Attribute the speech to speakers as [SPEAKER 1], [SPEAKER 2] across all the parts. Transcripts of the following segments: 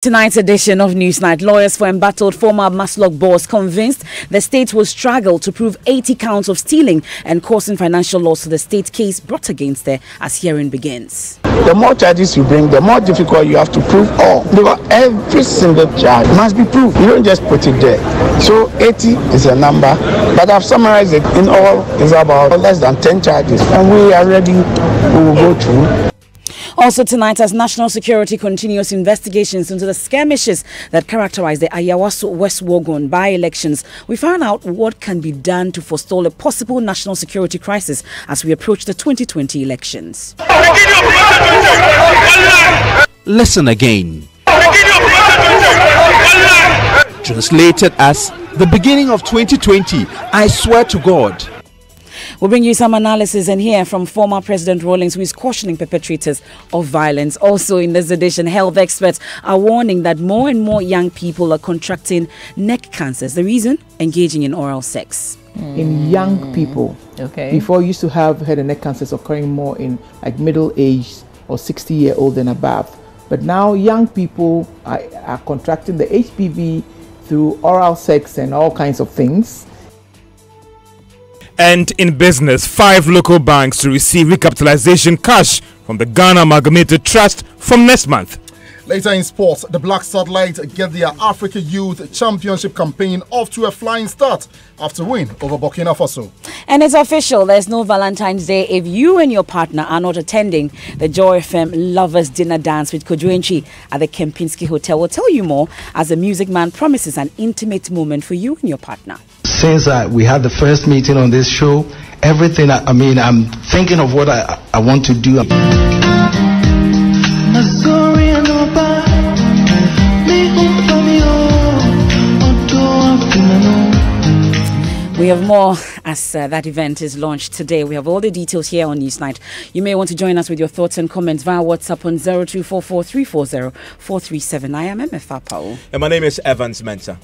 [SPEAKER 1] Tonight's edition of Newsnight, lawyers for embattled former Maslock boss convinced the state will struggle to prove 80 counts of stealing and causing financial loss to the state case brought against her as hearing begins.
[SPEAKER 2] The more charges you bring, the more difficult you have to prove all. Because every single charge must be proved. You don't just put it there. So 80 is a number, but I've summarized it. In all, it's about less than 10 charges. And we are ready. We will go through.
[SPEAKER 1] Also tonight, as national security continues investigations into the skirmishes that characterize the Ayawaso West Wogon by-elections, we found out what can be done to forestall a possible national security crisis as we approach the 2020 elections.
[SPEAKER 3] Listen again. Translated as the beginning of 2020, I swear to God.
[SPEAKER 1] We'll bring you some analysis and hear from former President Rawlings, who is cautioning perpetrators of violence. Also in this edition, health experts are warning that more and more young people are contracting neck cancers. The reason? Engaging in oral sex.
[SPEAKER 4] In young people.
[SPEAKER 5] Okay.
[SPEAKER 4] Before, you used to have head and neck cancers occurring more in like middle age or 60-year-old and above. But now young people are contracting the HPV through oral sex and all kinds of things.
[SPEAKER 6] And in business, 5 local banks to receive recapitalization cash from the Ghana Amalgamated Trust from next month.
[SPEAKER 7] Later in sports, the Black Satellite get their Africa Youth Championship campaign off to a flying start after win over Burkina Faso.
[SPEAKER 1] And it's official, there's no Valentine's Day if you and your partner are not attending the Joy FM Lovers Dinner Dance with Kojo Enchi at the Kempinski Hotel. We'll tell you more as the Music Man promises an intimate moment for you and your partner.
[SPEAKER 8] Since we had the first meeting on this show, everything, I'm thinking of what I want to do.
[SPEAKER 1] We have more as that event is launched today. We have all the details here on Newsnight. You may want to join us with your thoughts and comments via WhatsApp on 0244340437. I am MFA Pao.
[SPEAKER 6] And my name is Evans Mensah.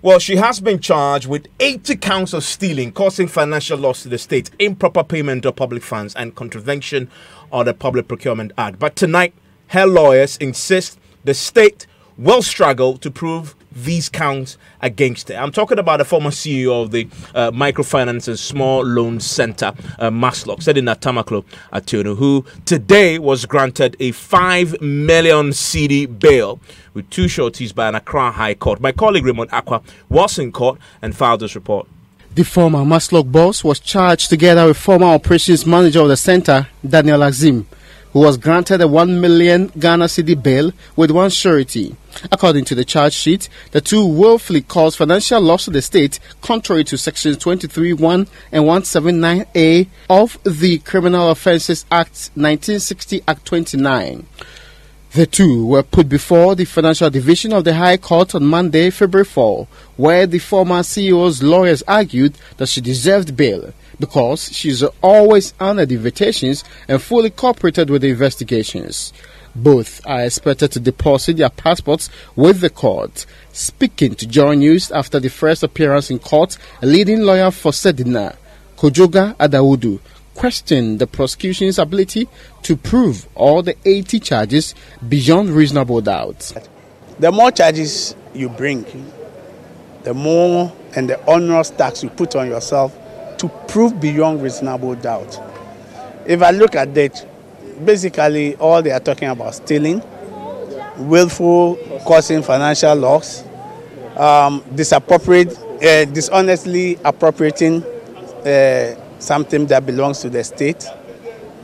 [SPEAKER 6] Well, she has been charged with 80 counts of stealing, causing financial loss to the state, improper payment of public funds, and contravention of the Public Procurement Act. But tonight, her lawyers insist the state will struggle to prove these counts against her. I'm talking about the former CEO of the Microfinance and Small Loan Center, Maslock, Sedina Tamaklo Ationu, who today was granted a 5 million cedi bail with 2 shorties by an Accra High Court. My colleague Raymond Aqua was in court and filed this report.
[SPEAKER 9] The former Maslock boss was charged together with former operations manager of the center, Daniel Azim, who was granted a 1 million Ghana cedi bail with 1 surety. According to the charge sheet, the two willfully caused financial loss to the state contrary to sections 23(1) and 179A of the Criminal Offences Act 1960 Act 29. The two were put before the Financial Division of the High Court on Monday, February 4, where the former CEO's lawyers argued that she deserved bail because she's always honored invitations and fully cooperated with the investigations. Both are expected to deposit their passports with the court. Speaking to Joy News after the first appearance in court, a leading lawyer for Sedina, Kojoga Adawudu, questioned the prosecution's ability to prove all the 80 charges beyond reasonable doubt.
[SPEAKER 2] The more charges you bring, the more and the onerous tax you put on yourself to prove beyond reasonable doubt. If I look at that, basically all they are talking about stealing, willful causing financial loss, dishonestly appropriating something that belongs to the state.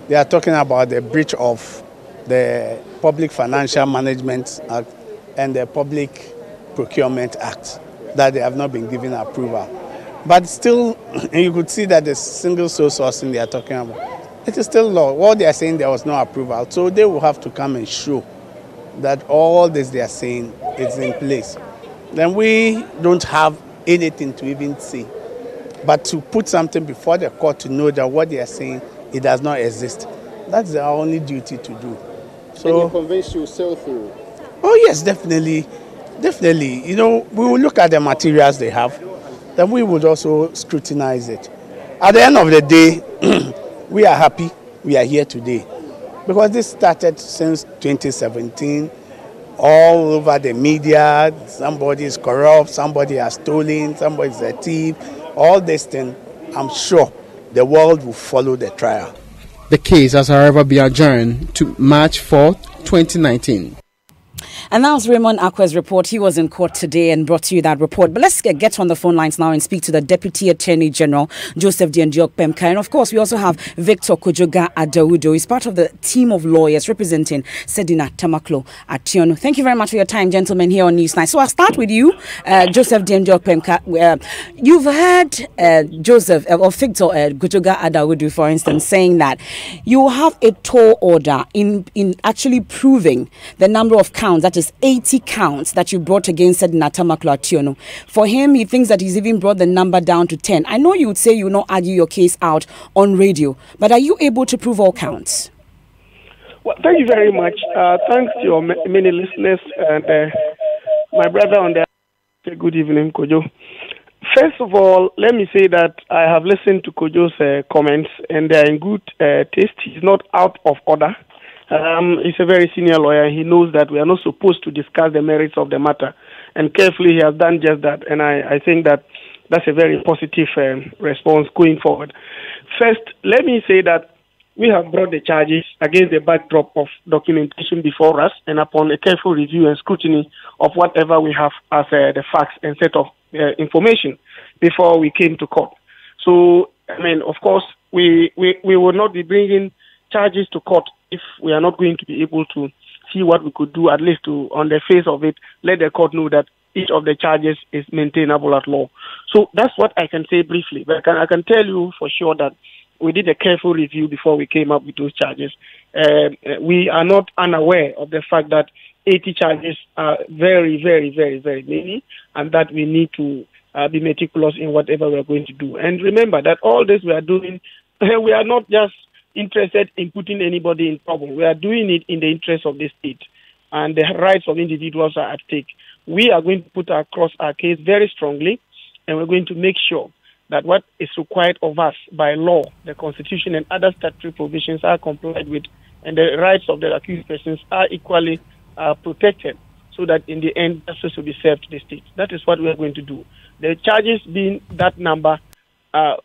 [SPEAKER 2] They are talking about the breach of the Public Financial Management Act and the Public Procurement Act, that they have not been given approval. But still, you could see that the single source sourcing they are talking about, it is still law. What they are saying, there was no approval. So they will have to come and show that all this they are saying is in place. Then we don't have anything to even say. But to put something before the court to know that what they are saying, it does not exist. That's our only duty to do. So,
[SPEAKER 9] and you're convinced you'll sail through?
[SPEAKER 2] Oh yes, definitely. Definitely. You know, we will look at the materials they have, then we would also scrutinize it. At the end of the day, we are happy we are here today because this started since 2017. All over the media, somebody is corrupt, somebody has stolen, somebody is a thief. All this thing, I'm sure the world will follow the trial.
[SPEAKER 9] The case has, however, been adjourned to March 4, 2019.
[SPEAKER 1] And that was Raymond Akwe's report. He was in court today and brought to you that report. But let's get on the phone lines now and speak to the Deputy Attorney General, Joseph Diendiok Pemka. And of course, we also have Victor Kojoga Adawudo. He's part of the team of lawyers representing Sedina Tamaklo Ationu. Thank you very much for your time, gentlemen, here on Newsnight. So I'll start with you, Joseph Diendiok Pemka. You've heard Joseph or Victor Kojoga Adawudo, for instance, saying that you have a toll order in actually proving the number of counts, that is 80 counts that you brought against Sedina Tamaklo Ationu. For him, he thinks that he's even brought the number down to 10. I know you would say you will not argue your case out on radio, but are you able to prove all counts?
[SPEAKER 5] Well, thank you very much. Thanks to your many listeners and my brother on the good evening, Kojo. First of all, let me say that I have listened to Kojo's comments and they are in good taste. He's not out of order. He's a very senior lawyer. He knows that we are not supposed to discuss the merits of the matter. And carefully, he has done just that. And I think that that's a very positive response going forward. First, let me say that we have brought the charges against the backdrop of documentation before us and upon a careful review and scrutiny of whatever we have as the facts and set of information before we came to court. So, I mean, of course, we will not be bringing charges to court if we are not going to be able to see what we could do, at least to, on the face of it, let the court know that each of the charges is maintainable at law. So that's what I can say briefly. But I can tell you for sure that we did a careful review before we came up with those charges. We are not unaware of the fact that 80 charges are very, very, very, very many, and that we need to be meticulous in whatever we are going to do. And remember that all this we are doing, we are not just interested in putting anybody in trouble. We are doing it in the interest of the state, and the rights of individuals are at stake. We are going to put across our case very strongly, and we're going to make sure that what is required of us by law, the Constitution and other statutory provisions are complied with, and the rights of the accused persons are equally protected, so that in the end, justice will be served to the state. That is what we are going to do. The charges being that number,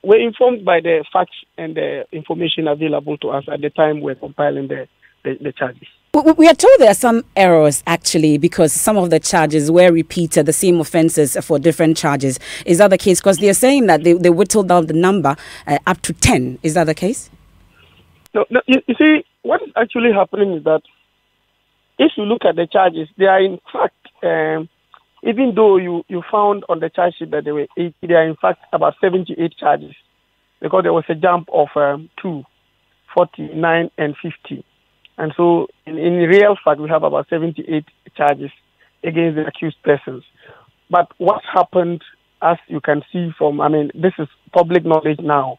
[SPEAKER 5] we're informed by the facts and the information available to us at the time we're compiling the charges.
[SPEAKER 1] We are told there are some errors, actually, because some of the charges were repeated, the same offences for different charges. Is that the case? Because they're saying that they whittled down the number up to 10. Is that the case?
[SPEAKER 5] No, you see, what is actually happening is that if you look at the charges, they are in fact, even though you found on the charge sheet that there were 80, there are in fact about 78 charges, because there was a jump of 2, 49 and 50. And so in real fact, we have about 78 charges against the accused persons. But what happened, as you can see from, I mean, this is public knowledge now,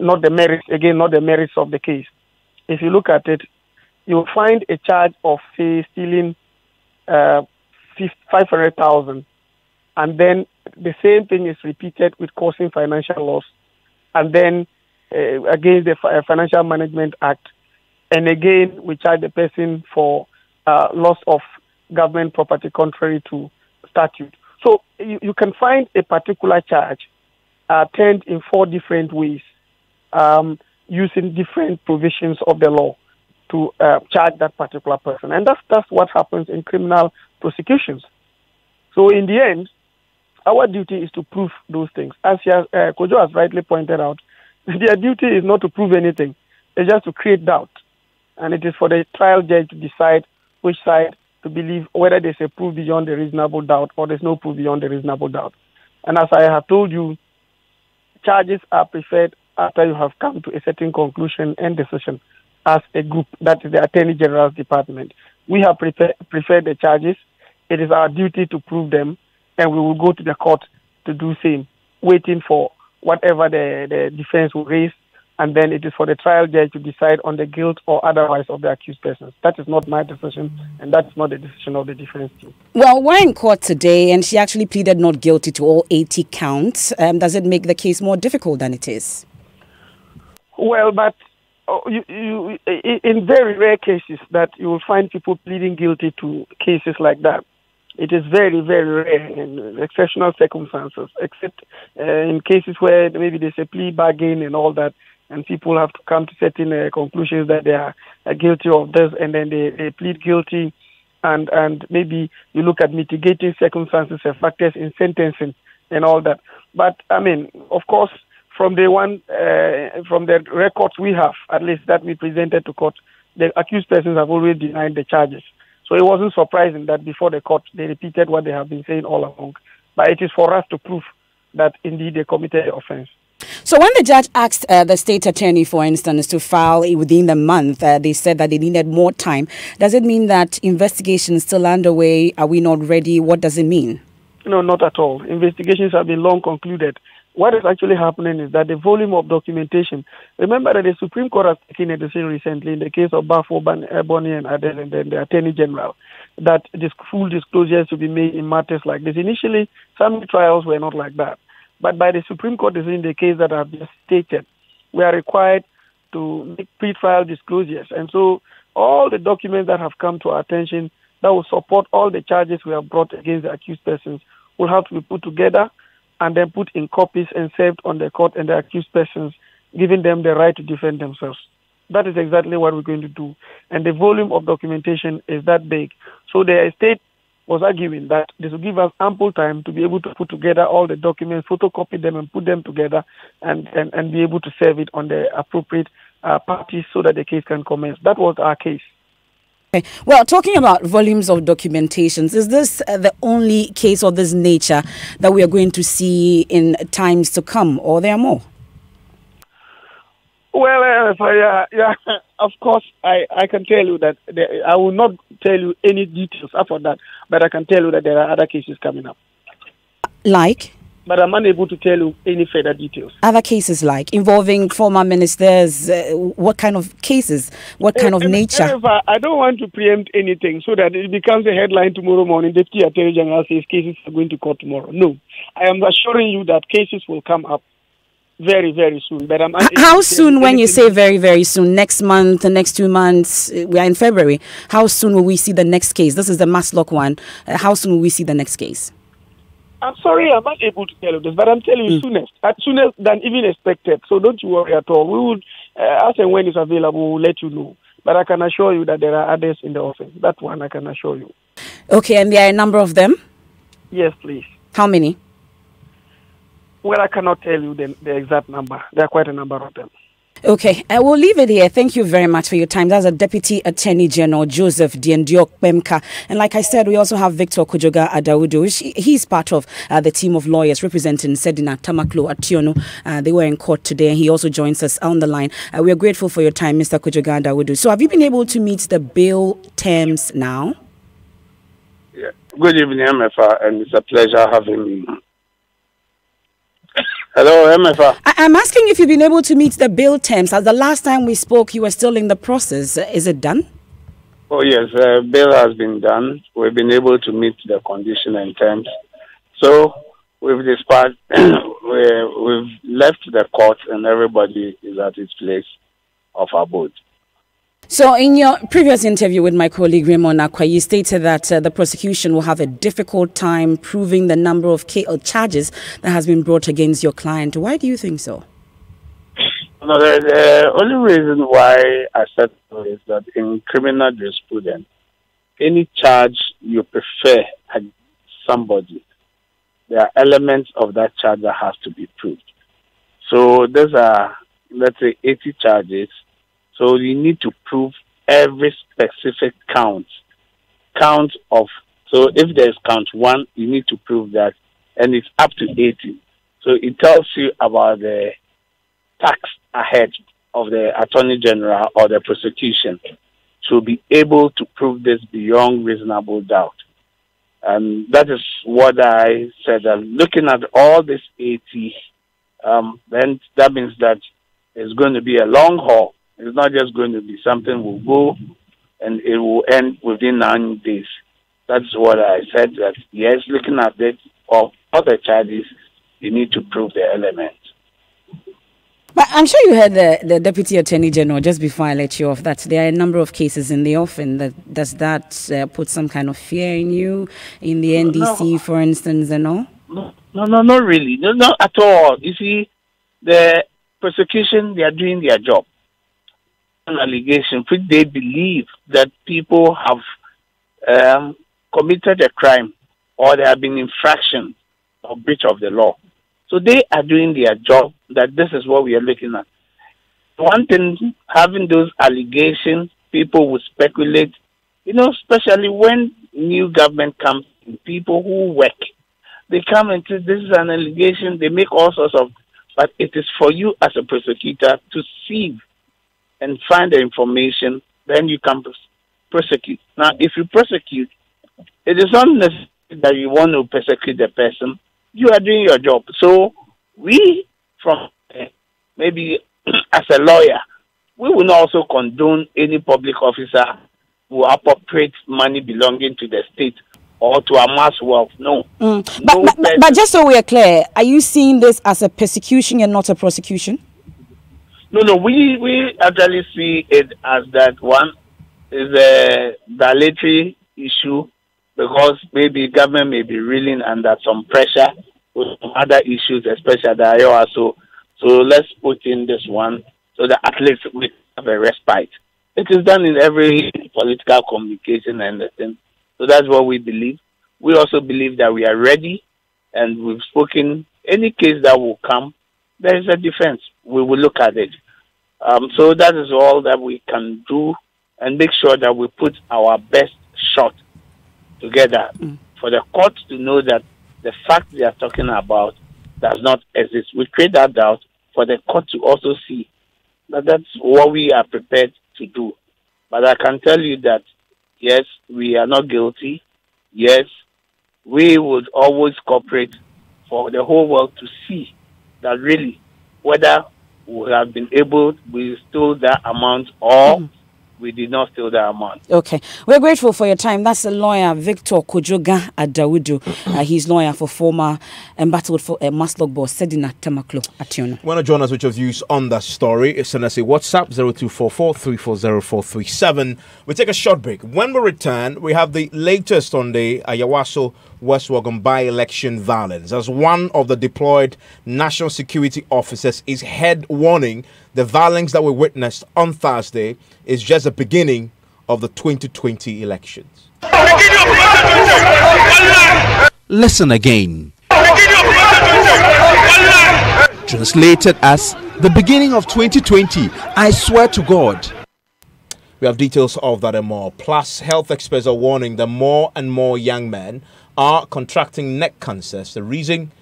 [SPEAKER 5] not the merits, again, not the merits of the case. If you look at it, you'll find a charge of, say, stealing 500,000, and then the same thing is repeated with causing financial loss, and then against the Financial Management Act, and again we charge the person for loss of government property contrary to statute. So you can find a particular charge turned in 4 different ways, using different provisions of the law to charge that particular person. And that's what happens in criminal prosecutions. So in the end, our duty is to prove those things. As Kojo has rightly pointed out, their duty is not to prove anything. It's just to create doubt. And it is for the trial judge to decide which side to believe, whether there's a proof beyond a reasonable doubt or there's no proof beyond a reasonable doubt. And as I have told you, charges are preferred after you have come to a certain conclusion and decision as a group, that is the Attorney General's Department. We have preferred the charges. It is our duty to prove them, and we will go to the court to do same, waiting for whatever the defense will raise and then it is for the trial judge to decide on the guilt or otherwise of the accused persons. That is not my decision, and that's not the decision of the defense team.
[SPEAKER 1] Well, we're in court today, and she actually pleaded not guilty to all 80 counts. Does it make the case more difficult than it is?
[SPEAKER 5] Well, but in very rare cases that you will find people pleading guilty to cases like that. It is very, very rare in exceptional circumstances, except in cases where maybe there's a plea bargain and all that, and people have to come to certain conclusions that they are guilty of this, and then they plead guilty, and maybe you look at mitigating circumstances and factors in sentencing and all that. But, I mean, of course, from the records we have, at least that we presented to court, the accused persons have always denied the charges. So it wasn't surprising that before the court, they repeated what they have been saying all along. But it is for us to prove that indeed they committed the offense.
[SPEAKER 1] So when the judge asked the state attorney, for instance, to file within the month, they said that they needed more time. Does it mean that investigation is still underway? Are we not ready? What does it mean?
[SPEAKER 5] No, not at all. Investigations have been long concluded. What is actually happening is that the volume of documentation, remember that the Supreme Court has taken a decision recently in the case of Bafo, Bonny and Adel, and then the Attorney General, that this full disclosures to be made in matters like this. Initially, some trials were not like that. But by the Supreme Court decision in the case that I've just stated, we are required to make pre-trial disclosures. And so all the documents that have come to our attention that will support all the charges we have brought against the accused persons will have to be put together and then put in copies and served on the court and the accused persons, giving them the right to defend themselves. That is exactly what we're going to do. And the volume of documentation is that big. So the state was arguing that this will give us ample time to be able to put together all the documents, photocopy them and put them together and be able to serve it on the appropriate parties so that the case can commence. That was our case.
[SPEAKER 1] Okay. Well, talking about volumes of documentations, is this the only case of this nature that we are going to see in times to come, or there are more?
[SPEAKER 5] Well, yeah, of course, I can tell you that I will not tell you any details after that, but I can tell you that there are other cases coming up.
[SPEAKER 1] Like?
[SPEAKER 5] But I'm unable to tell you any further details.
[SPEAKER 1] Other cases like involving former ministers, what kind of cases, what kind of nature?
[SPEAKER 5] I don't want to preempt anything so that it becomes a headline tomorrow morning. Deputy Attorney General says cases are going to court tomorrow. No, I am assuring you that cases will come up very, very soon. But
[SPEAKER 1] how soon, when you say very, very soon? Next month, the next 2 months? We are in February. How soon will we see the next case? This is the Maslock one. How soon will we see the next case?
[SPEAKER 5] I'm sorry, I'm not able to tell you this, but I'm telling you soonest than even expected. So don't you worry at all. We will, as and when it's available, we'll let you know. But I can assure you that there are others in the office. That one I can assure you.
[SPEAKER 1] Okay, and there are a number of them?
[SPEAKER 5] Yes, please.
[SPEAKER 1] How many?
[SPEAKER 5] Well, I cannot tell you the exact number. There are quite a number of them.
[SPEAKER 1] Okay, I will leave it here. Thank you very much for your time. That's a Deputy Attorney General Joseph Diendiok Bemka. And like I said, we also have Victor Kojoga Adawudu. He's part of the team of lawyers representing Sedina Tamaklo Ationu. They were in court today, and he also joins us on the line. We are grateful for your time, Mr. Kojoga Adawudu. So have you been able to meet the bail terms now?
[SPEAKER 10] Yeah. Good evening, MFA, and it's a pleasure having me. Hello, MFA.
[SPEAKER 1] I'm asking if you've been able to meet the bail terms. As the last time we spoke, you were still in the process. Is it done?
[SPEAKER 10] Oh, yes. Bail has been done. We've been able to meet the condition and terms. So, we've dispatched, we've left the court and everybody is at its place of abode.
[SPEAKER 1] So in your previous interview with my colleague Raymond Akwa, you stated that the prosecution will have a difficult time proving the number of charges that has been brought against your client. Why do you think so?
[SPEAKER 10] No, the only reason why I said so is that in criminal jurisprudence, any charge you prefer against somebody, there are elements of that charge that has to be proved. So those are, let's say, 80 charges. So you need to prove every specific count of, so if there's count 1, you need to prove that, and it's up to 80. So it tells you about the tax ahead of the Attorney General or the prosecution to be able to prove this beyond reasonable doubt. And that is what I said. Looking at all these 80, then that means that It's going to be a long haul. It's not just going to be something we'll go and it will end within 9 days. That's what I said, that yes, looking at it, of other charges, you need to prove the element.
[SPEAKER 1] But I'm sure you heard the Deputy Attorney General, just before I let you off, that there are a number of cases in the offing. Does that put some kind of fear in you, in the NDC, for instance, and all?
[SPEAKER 10] No, not really. No, not at all. You see, the prosecution, they are doing their job. An allegation which they believe that people have committed a crime or there have been infraction or breach of the law. So they are doing their job, that this is what we are looking at. One thing, having those allegations, people will speculate, especially when new government comes in, people who work, they come and say, this is an allegation, they make all sorts of, but it is for you as a prosecutor to sieve and find the information, then you can prosecute. Now, if you prosecute, it is not necessary that you want to persecute the person. You are doing your job. So we, from maybe as a lawyer, we will not also condone any public officer who appropriates money belonging to the state or to amass wealth. No.
[SPEAKER 1] But just so we are clear, are you seeing this as a persecution and not a prosecution?
[SPEAKER 10] No. We actually see it as that one is a dilatory issue, because maybe government may be reeling under some pressure with some other issues, especially the IOA. So let's put in this one so that at least we have a respite. It is done in every political communication and the thing. So that's what we believe. We also believe that we are ready, and we've spoken. Any case that will come, there is a defense. We will look at it. So that is all that we can do, and make sure that we put our best shot together for the court to know that the fact they are talking about does not exist. We create that doubt for the court to also see that that's what we are prepared to do. But I can tell you that, yes, we are not guilty. Yes, we would always cooperate for the whole world to see that really whether we have been able, we stole that amount or we did not steal that amount.
[SPEAKER 1] Okay. We're grateful for your time. That's the lawyer Victor Kojoga Adawudu. He's lawyer for former embattled for Maslog boss Sedina Tamaklo Ationa.
[SPEAKER 6] Want to join us with your views on that story? Send us a WhatsApp 0244-340-437. We take a short break. When we return, we have the latest on the Ayawaso West Wuogon by-election violence. As one of the deployed national security officers is head warning, the violence that we witnessed on Thursday is just the beginning of the 2020 elections.
[SPEAKER 3] Listen again. Translated as the beginning of 2020, I swear to God.
[SPEAKER 6] We have details of that and more. Plus, health experts are warning that more and more young men are contracting neck cancers. The reason,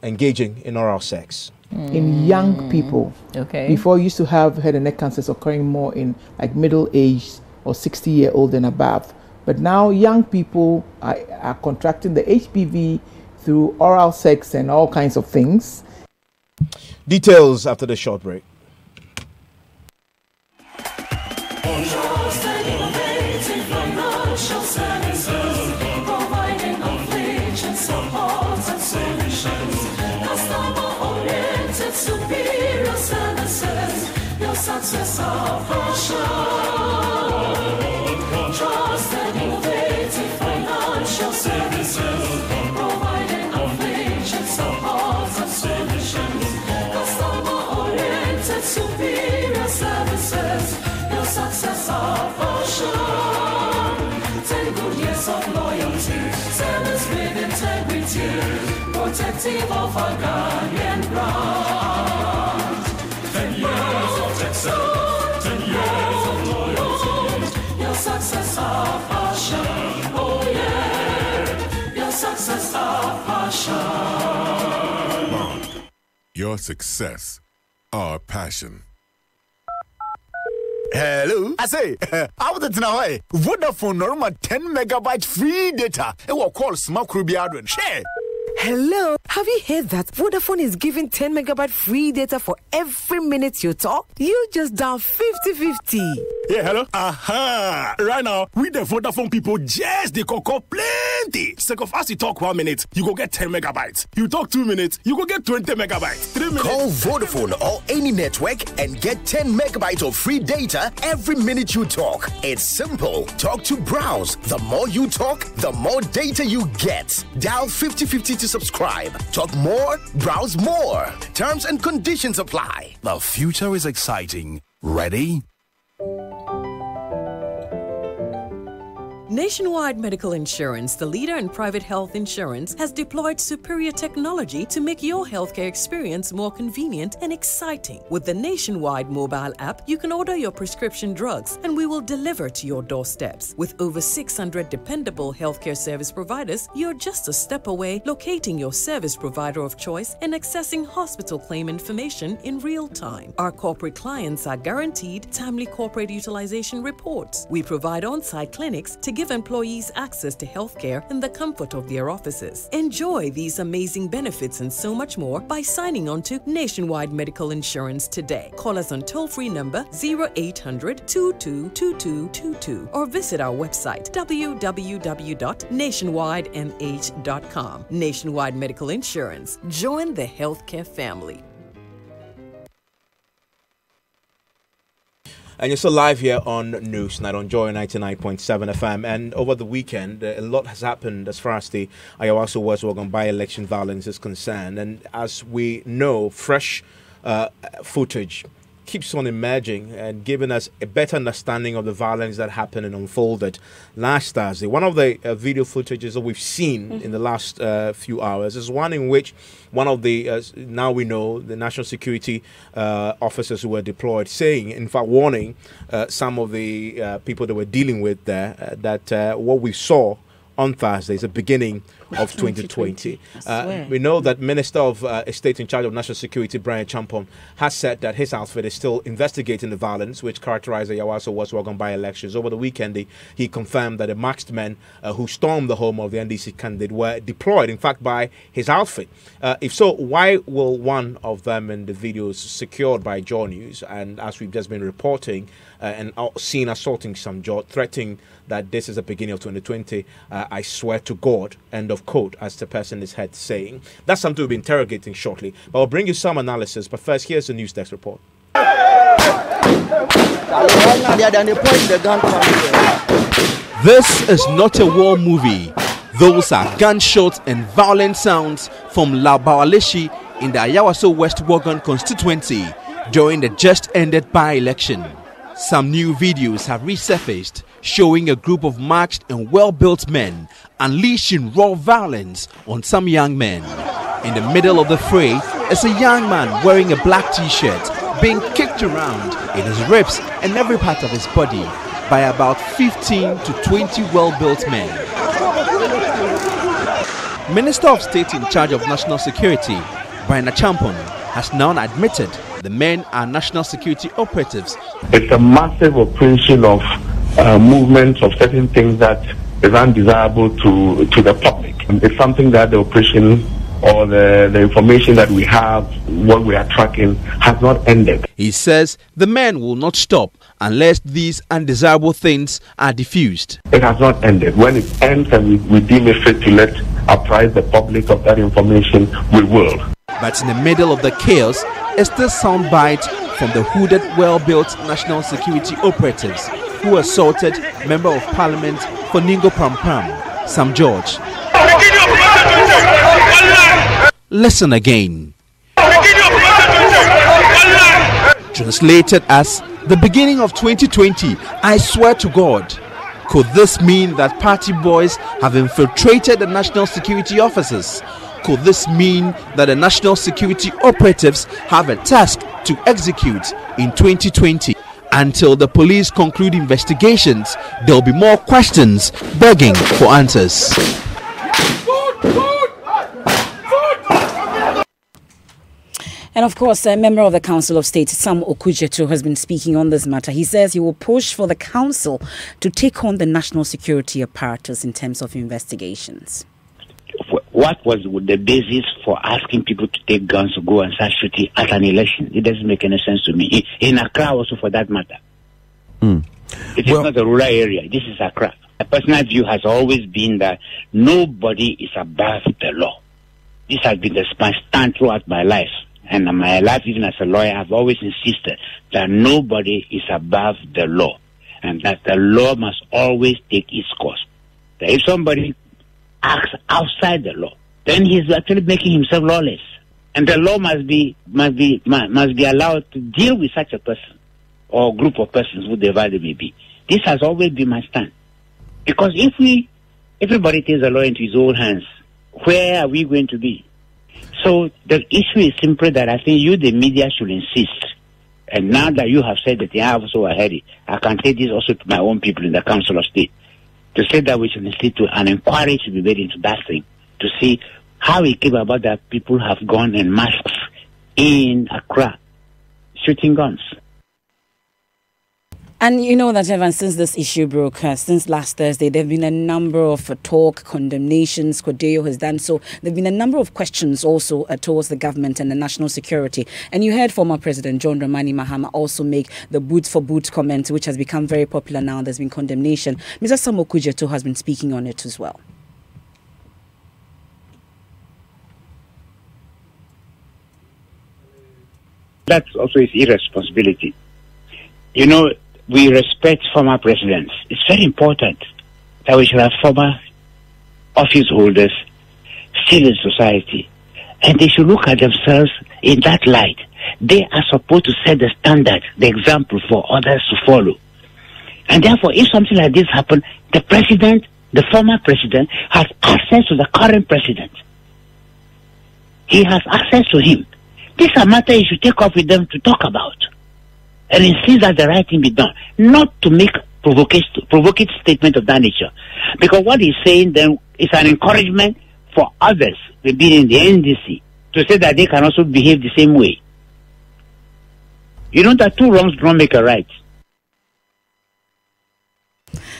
[SPEAKER 6] engaging in oral sex.
[SPEAKER 4] In young people.
[SPEAKER 11] Okay.
[SPEAKER 4] Before, you used to have head and neck cancers occurring more in like middle age or 60-year-old and above. But now young people are contracting the HPV through oral sex and all kinds of things.
[SPEAKER 6] Details after the short break.
[SPEAKER 12] Superior services, your success our portion. Trusted, innovative financial services, providing inflation support and solutions. Customer-oriented, superior services, your success our portion. 10 good years of loyalty, service with integrity, protective of our Ghanaian brand. 10 years of excellence, 10 years of loyalty. Your success, our passion. Oh yeah, your success, our passion.
[SPEAKER 13] Your success, our passion. Hello, I say, how did now? Vodafone normal 10 megabyte free data. It will call Smart Ruby Adrian. Share.
[SPEAKER 11] Hello, have you heard that Vodafone is giving 10 megabyte free data for every minute you talk? You just dial 50-50.
[SPEAKER 14] Yeah, hello? Aha! Right now, we the Vodafone people just they call plenty. Sake of us you talk 1 minute, you go get 10 megabytes. You talk 2 minutes, you go get 20 megabytes. 3 minutes.
[SPEAKER 15] Call Vodafone or any network and get 10 megabytes of free data every minute you talk. It's simple. Talk to browse. The more you talk, the more data you get. Dial 50-50 to subscribe. Talk more, browse more. Terms and conditions apply.
[SPEAKER 16] The future is exciting. Ready?
[SPEAKER 17] Nationwide Medical Insurance, the leader in private health insurance, has deployed superior technology to make your healthcare experience more convenient and exciting. With the Nationwide mobile app, you can order your prescription drugs and we will deliver to your doorsteps. With over 600 dependable healthcare service providers, you're just a step away locating your service provider of choice and accessing hospital claim information in real time. Our corporate clients are guaranteed timely corporate utilization reports. We provide on-site clinics to give employees access to healthcare in the comfort of their offices. Enjoy these amazing benefits and so much more by signing on to Nationwide Medical Insurance today. Call us on toll-free number 0800-222222 or visit our website www.nationwidemh.com. Nationwide Medical Insurance. Join the healthcare family.
[SPEAKER 6] And you're still live here on Newsnight on Joy 99.7 FM. And over the weekend, a lot has happened as far as the Ayawaso West Wuogon by-election violence is concerned. And as we know, fresh footage keeps on emerging and giving us a better understanding of the violence that happened and unfolded last Thursday. One of the video footages that we've seen in the last few hours is one in which one of the, now we know, the national security officers who were deployed saying, in fact, warning some of the people that were dealing with there that what we saw on Thursday is the beginning of 2020. We know that Minister of State in charge of National Security, Brian Champon, has said that his outfit is still investigating the violence which characterized the Ayawaso West Wuogon by-elections. Over the weekend, he confirmed that the masked men who stormed the home of the NDC candidate were deployed, in fact, by his outfit. If so, why will one of them in the videos secured by Jaw News, and as we've just been reporting, and seen assaulting some Jaw, threatening that this is the beginning of 2020, I swear to God, end of quote, as the person is heard saying. That's something we'll be interrogating shortly. But I'll bring you some analysis. But first, here's the news desk report.
[SPEAKER 3] This is not a war movie. Those are gunshots and violent sounds from Labawaleshi in the Ayawaso West Wuogon constituency during the just ended by-election. Some new videos have resurfaced showing a group of masked and well-built men unleashing raw violence on some young men. In the middle of the fray is a young man wearing a black t-shirt being kicked around in his ribs and every part of his body by about 15 to 20 well-built men. Minister of State in charge of National Security, Brian Champon, has now admitted the men are national security operatives.
[SPEAKER 18] It's a massive operation of movement of certain things that is undesirable to the public. It's something that the operation or the information that we have, what we are tracking, has not ended.
[SPEAKER 3] He says the men will not stop unless these undesirable things are diffused.
[SPEAKER 18] It has not ended. When it ends and we deem it fit to let apprise the public of that information, we will.
[SPEAKER 3] But in the middle of the chaos is the soundbite from the hooded, well-built national security operatives who assaulted Member of Parliament for Ningo Prampram, Sam George. Listen again. Translated as the beginning of 2020, I swear to God. Could this mean that party boys have infiltrated the national security officers? Could this mean that the national security operatives have a task to execute in 2020? Until the police conclude investigations, there will be more questions begging for answers.
[SPEAKER 1] And of course, a member of the Council of State, Sam Okudzeto, has been speaking on this matter. He says he will push for the council to take on the national security apparatus in terms of investigations.
[SPEAKER 19] what was the basis for asking people to take guns to go and start shooting at an election? It doesn't make any sense to me. In Accra also, for that matter. It is not a rural area. This is Accra. My personal view has always been that nobody is above the law. This has been my stand throughout my life. And in my life, even as a lawyer, I've always insisted that nobody is above the law. And that the law must always take its course. That if somebody acts outside the law, then he's actually making himself lawless. And the law must be allowed to deal with such a person or group of persons, whatever they may be. This has always been my stand. Because if everybody takes the law into his own hands, where are we going to be? So the issue is simply that I think you, the media, should insist. And now that you have said that I have also heard it, I can take this also to my own people in the Council of State to say that we should insist to an inquiry to be made into that thing to see how it came about that people have gone in masks in Accra shooting guns.
[SPEAKER 1] And you know that, Evan, since this issue broke, since last Thursday, there have been a number of talk, condemnations. Cordeiro has done so. There have been a number of questions also towards the government and the national security. And you heard former President John Dramani Mahama also make the boot for boot comment, which has become very popular now. There's been condemnation. Mr. Samuel Okudzeto has been speaking on it as well.
[SPEAKER 19] That's also his irresponsibility. You know, we respect former presidents. It's very important that we should have former office holders still in society. And they should look at themselves in that light. They are supposed to set the standard, the example for others to follow. And therefore, if something like this happens, the president, the former president, has access to the current president. He has access to him. This is a matter you should take up with them to talk about. And insist that the right thing be done, not to make provocative statement of that nature. Because what he's saying then is an encouragement for others, maybe in the NDC, to say that they can also behave the same way. You know that two wrongs don't make a right.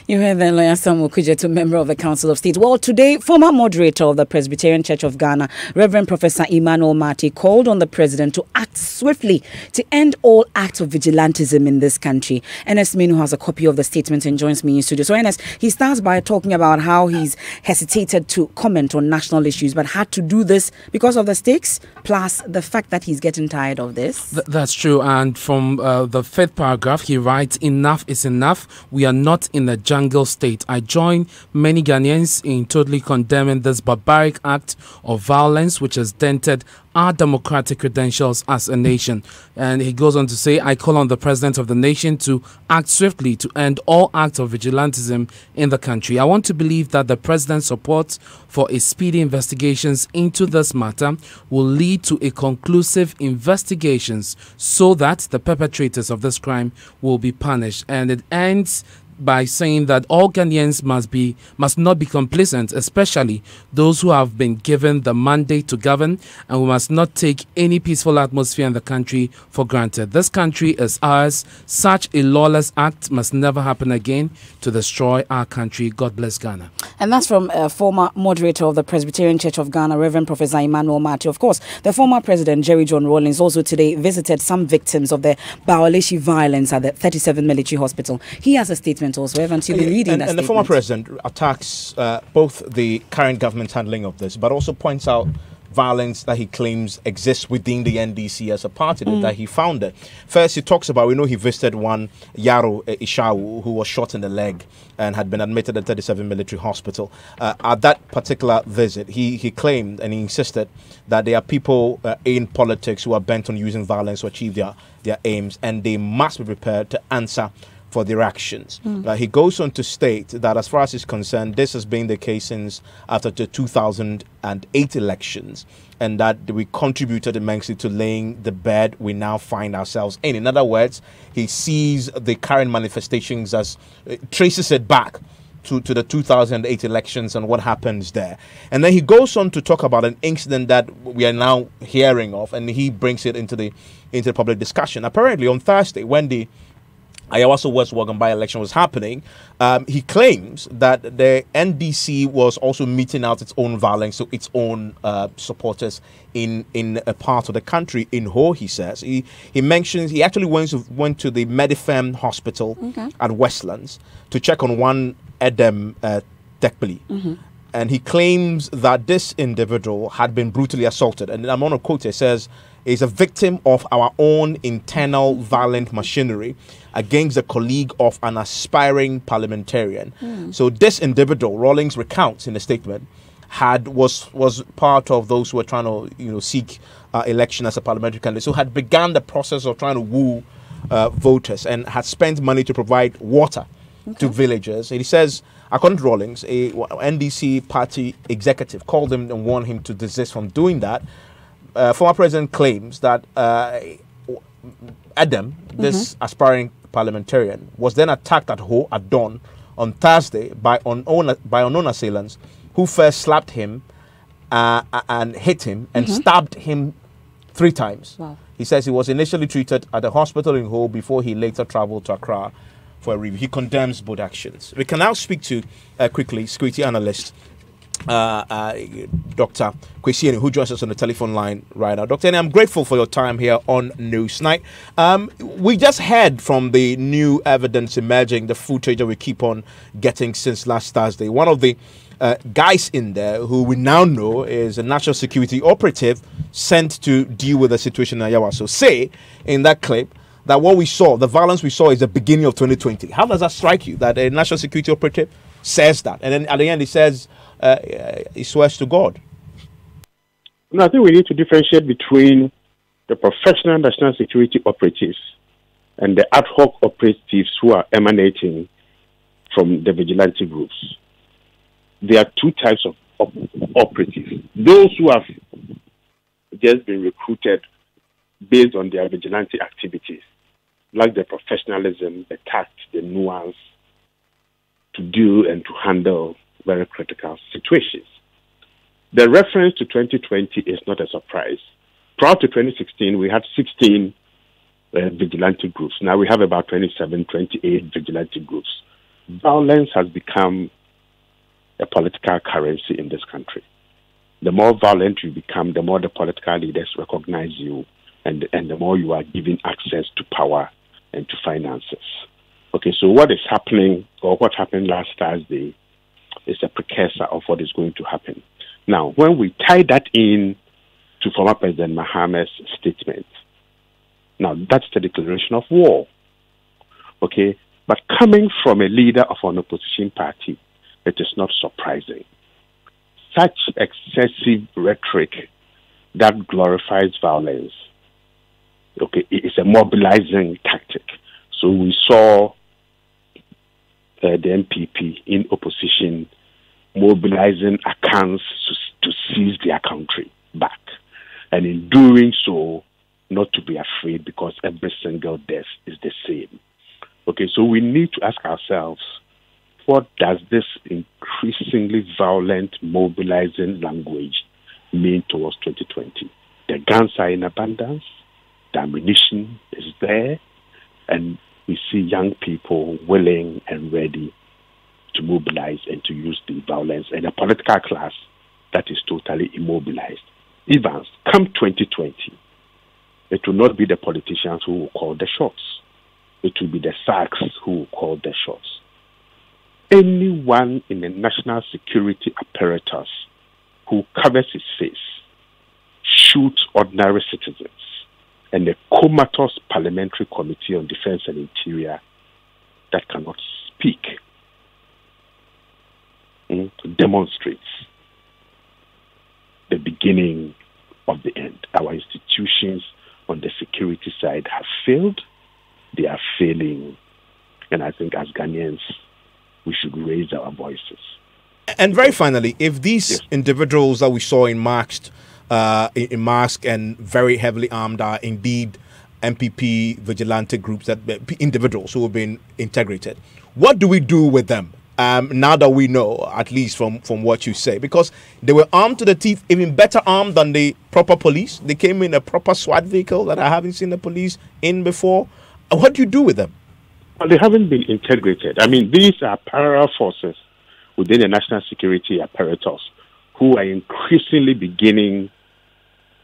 [SPEAKER 1] You heard the lawyer Samuel Okudzeto, member of the Council of State. Well, today, former moderator of the Presbyterian Church of Ghana, Reverend Professor Emmanuel Marty, called on the president to act swiftly to end all acts of vigilantism in this country. Ernest Minu has a copy of the statement and joins me in studio. So, Ernest, he starts by talking about how he's hesitated to comment on national issues, but had to do this because of the stakes, plus the fact that he's getting tired of this.
[SPEAKER 20] That's true. And from the fifth paragraph, he writes, "Enough is enough. We are not in a jungle state. I join many Ghanaians in totally condemning this barbaric act of violence which has dented our democratic credentials as a nation." And he goes on to say, "I call on the president of the nation to act swiftly to end all acts of vigilantism in the country. I want to believe that the president's support for a speedy investigations into this matter will lead to a conclusive investigations so that the perpetrators of this crime will be punished." And it ends by saying that all Ghanaians must not be complacent, especially those who have been given the mandate to govern, and we must not take any peaceful atmosphere in the country for granted. This country is ours. Such a lawless act must never happen again to destroy our country. God bless Ghana.
[SPEAKER 1] And that's from former moderator of the Presbyterian Church of Ghana, Reverend Professor Emmanuel Marty. Of course, the former president, Jerry John Rawlings, also today visited some victims of the Bawaleshi violence at the 37 Military Hospital. He has a statement also. Haven't you been reading that
[SPEAKER 6] and the former president attacks both the current government's handling of this, but also points out violence that he claims exists within the NDC as a party that he founded. First, he talks about, we know he visited one, Yaro Ishawu, who was shot in the leg and had been admitted at 37 Military Hospital. At that particular visit, he claimed and he insisted that there are people in politics who are bent on using violence to achieve their aims, and they must be prepared to answer for their actions. He goes on to state that as far as he's concerned, this has been the case since after the 2008 elections, and that we contributed immensely to laying the bed we now find ourselves in. In other words, he sees the current manifestations as, traces it back to the 2008 elections and what happens there. And then he goes on to talk about an incident that we are now hearing of, and he brings it into the public discussion. Apparently on Thursday, when the Ayawaso West Wuogon by-election was happening, he claims that the NDC was also meting out its own violence to its own supporters in a part of the country. In Ho, he says. He mentions he actually went to the Medifem hospital at Westlands to check on one Edem Tekpili. And he claims that this individual had been brutally assaulted. And I'm on a quote, it says, is a victim of our own internal violent machinery against a colleague of an aspiring parliamentarian. So this individual, Rawlings recounts in a statement, was part of those who were trying to seek election as a parliamentary candidate. So had begun the process of trying to woo voters and had spent money to provide water to villagers. And he says, according to Rawlings, a NDC party executive called him and warned him to desist from doing that. Former president claims that Adam, this aspiring parliamentarian, was then attacked at Ho at dawn on Thursday by unknown assailants who first slapped him and hit him and stabbed him 3 times.
[SPEAKER 1] Wow.
[SPEAKER 6] He says he was initially treated at a hospital in Ho before he later traveled to Accra for a review. He condemns both actions. We can now speak to, quickly, security analyst Dr. Kwesi Eni, who joins us on the telephone line right now. Dr. Eni, I'm grateful for your time here on Newsnight. We just heard from the new evidence emerging, the footage that we keep on getting since last Thursday. One of the guys in there who we now know is a national security operative sent to deal with the situation in Ayawaso. So say in that clip that what we saw, the violence we saw, is the beginning of 2020. How does that strike you, that a national security operative says that? And then at the end he says, he swears to God.
[SPEAKER 21] No, I think we need to differentiate between the professional national security operatives and the ad hoc operatives who are emanating from the vigilante groups. There are 2 types of operatives. Those who have just been recruited based on their vigilante activities, like the professionalism, the tact, the nuance to deal and to handle very critical situations. The reference to 2020 is not a surprise. Prior to 2016, we had 16 vigilante groups. Now we have about 27, 28 vigilante groups. Violence has become a political currency in this country. The more violent you become, the more the political leaders recognize you, and the more you are given access to power and to finances. Okay, so what is happening, or what happened last Thursday, is a precursor of what is going to happen. Now, when we tie that in to former President Mahama's statement, now that's the declaration of war. Okay, but coming from a leader of an opposition party, it is not surprising. Such excessive rhetoric that glorifies violence, okay, it is a mobilizing tactic. So we saw the NPP in opposition mobilizing accounts to seize their country back. And in doing so, not to be afraid because every single death is the same. Okay, so we need to ask ourselves, what does this increasingly violent, mobilizing language mean towards 2020? The guns are in abundance, the ammunition is there, and we see young people willing and ready to mobilize and to use the violence, and a political class that is totally immobilized. Evans, come 2020, it will not be the politicians who will call the shots. It will be the SACs who will call the shots. Anyone in the national security apparatus who covers his face, shoots ordinary citizens, and the comatose Parliamentary Committee on Defense and Interior that cannot speak demonstrates the beginning of the end. Our institutions on the security side have failed. They are failing. And I think as Ghanaians, we should raise our voices.
[SPEAKER 6] And very finally, if these individuals that we saw in masked and very heavily armed are indeed MPP vigilante groups, that individuals who have been integrated, what do we do with them? Now that we know, at least from what you say, because they were armed to the teeth, even better armed than the proper police. They came in a proper SWAT vehicle that I haven't seen the police in before. What do you do with them?
[SPEAKER 21] Well, they haven't been integrated. I mean, these are parallel forces within the national security apparatus who are increasingly beginning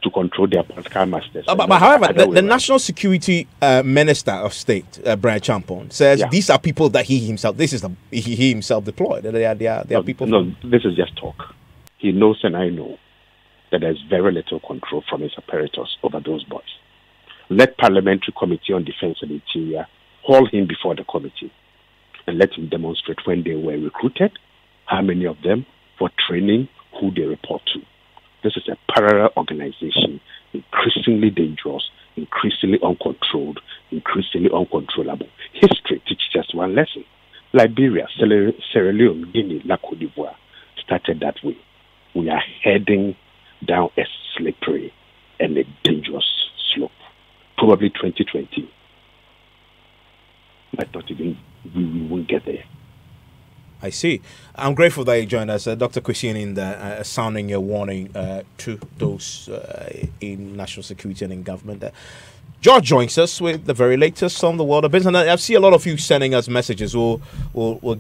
[SPEAKER 21] to control their political masters.
[SPEAKER 6] But however, the National Security Minister of State, Brian Champon, says these are people that he himself deployed. They are people.
[SPEAKER 21] No, this is just talk. He knows and I know that there's very little control from his apparatus over those boys. Let Parliamentary Committee on Defence and Interior haul him before the committee and let him demonstrate when they were recruited, how many of them, for training, who they report to. This is a parallel organization, increasingly dangerous, increasingly uncontrolled, increasingly uncontrollable. History teaches us one lesson. Liberia, Sierra Leone, Guinea, La Côte d'Ivoire started that way. We are heading down a slippery and a dangerous slope. Probably 2020. I thought even we won't get there.
[SPEAKER 6] I see. I'm grateful that you joined us, Dr. Kwesi in sounding your warning to those in national security and in government. George joins us with the very latest on the world of business. And I see a lot of you sending us messages. We'll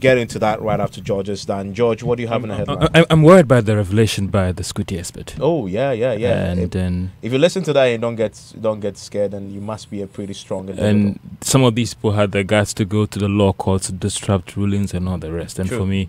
[SPEAKER 6] get into that right after George is done. George, what do you have in the headline?
[SPEAKER 7] I'm worried by the revelation by the security expert.
[SPEAKER 6] Oh yeah.
[SPEAKER 7] And then
[SPEAKER 6] if you listen to that and don't get scared, then you must be a pretty strong individual.
[SPEAKER 7] And some of these people had the guts to go to the law courts to disrupt rulings and all the rest. And for me,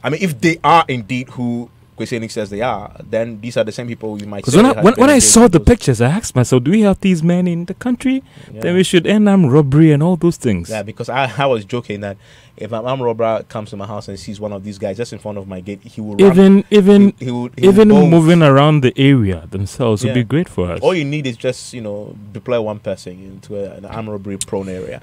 [SPEAKER 6] I mean, if they are indeed who Kwesi says they are, then these are the same people you might.
[SPEAKER 7] Because when I saw the pictures, I asked myself, do we have these men in the country? Yeah. Then we should end armed robbery and all those things.
[SPEAKER 6] Yeah, because I was joking that if an armed robber comes to my house and sees one of these guys just in front of my gate, he will
[SPEAKER 7] even moving around the area themselves would be great for us.
[SPEAKER 6] All you need is just deploy one person into an armed robbery prone area.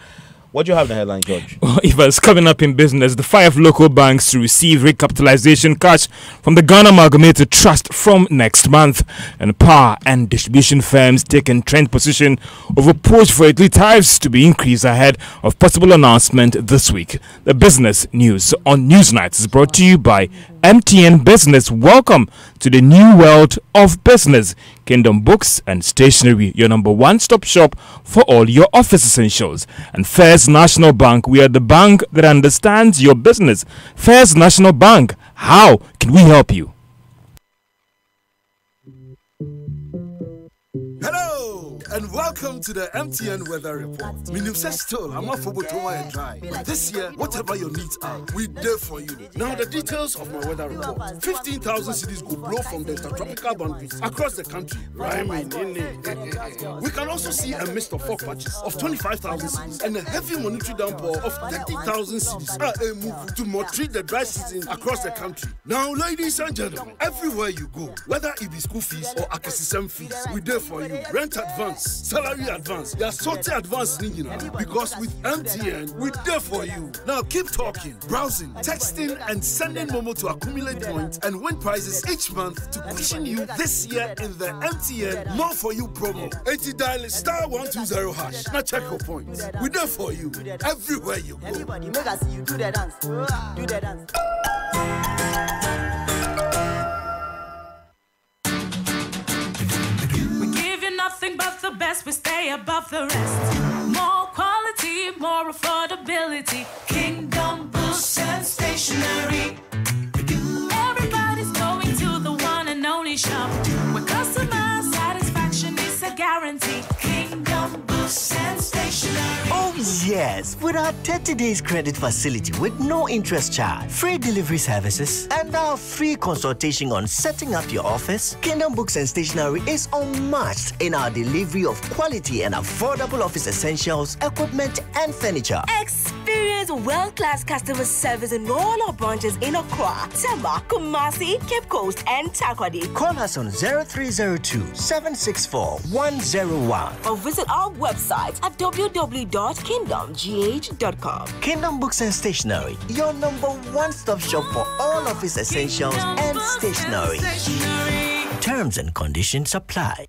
[SPEAKER 6] What do you have in the headline, George?
[SPEAKER 7] Well, if it's coming up in business, the 5 local banks to receive recapitalization cash from the Ghana Amalgamated Trust from next month. And power and distribution firms take entrenched position over push for utility tariffs to be increased ahead of possible announcement this week. The business news on Newsnight is brought to you by MTN Business. Welcome to the new world of business. Kingdom Books and Stationery, your number one-stop shop for all your office essentials. And First National Bank, we are the bank that understands your business. First National Bank, how can we help you?
[SPEAKER 22] Hello and welcome to the MTN Weather Report. Minim says still, I'm not for and dry. But this year, whatever your needs are, we're there for you. Now the details of my weather report. 15,000 cities could blow from the intertropical boundaries across the country. We can also see a mist of fog patches of 25,000 cities and a heavy monetary downpour of 30,000 cities. A move to more treat the dry season across the country. Now, ladies and gentlemen, everywhere you go, whether it be school fees or acquisition fees, we're there for you. Rent advance, salary advance, your sorted advance, because with MTN, we're there for you. Now keep talking, browsing, texting, and sending Momo to accumulate points and win prizes each month to cushion you this year in the MTN More For You promo. 80 dial *120#. Now check your points. We're there for you everywhere you go.
[SPEAKER 23] Everybody make us see you do the dance. Do the dance.
[SPEAKER 12] Nothing but the best, we stay above the rest. More quality, more affordability. Kingdom Books and Stationery. Everybody's going to the one and only shop where customer satisfaction is a guarantee. Kingdom Books and Stationery.
[SPEAKER 24] Oh yes, with our 30 days credit facility with no interest charge, free delivery services, and our free consultation on setting up your office, Kingdom Books and Stationery is unmatched in our delivery of quality and affordable office essentials, equipment, and furniture.
[SPEAKER 25] Experience world-class customer service in all our branches in Accra, Tema, Kumasi, Cape Coast, and Takoradi.
[SPEAKER 24] Call us on 0302-764-101
[SPEAKER 25] or visit our website at www.kingdomgh.com.
[SPEAKER 24] Kingdom Books and Stationery, your number one-stop shop for all office essentials and stationery. Terms and conditions apply.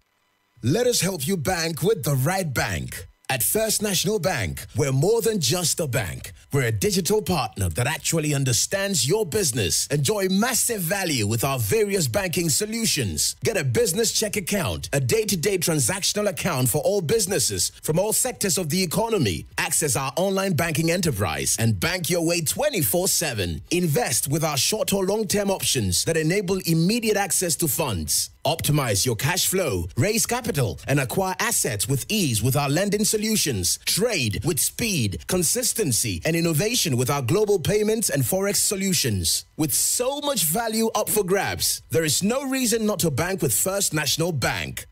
[SPEAKER 15] Let us help you bank with the right bank.
[SPEAKER 2] At First National Bank, we're more than just a bank. We're a digital partner that actually understands your business. Enjoy massive value with our various banking solutions. Get a business check account, a day-to-day transactional account for all businesses from all sectors of the economy. Access our online banking enterprise and bank your way 24/7. Invest with our short or long-term options that enable immediate access to funds. Optimize your cash flow, raise capital, and acquire assets with ease with our lending solutions. Trade with speed, consistency, and innovation with our global payments and forex solutions. With so much value up for grabs, there is no reason not to bank with First National Bank.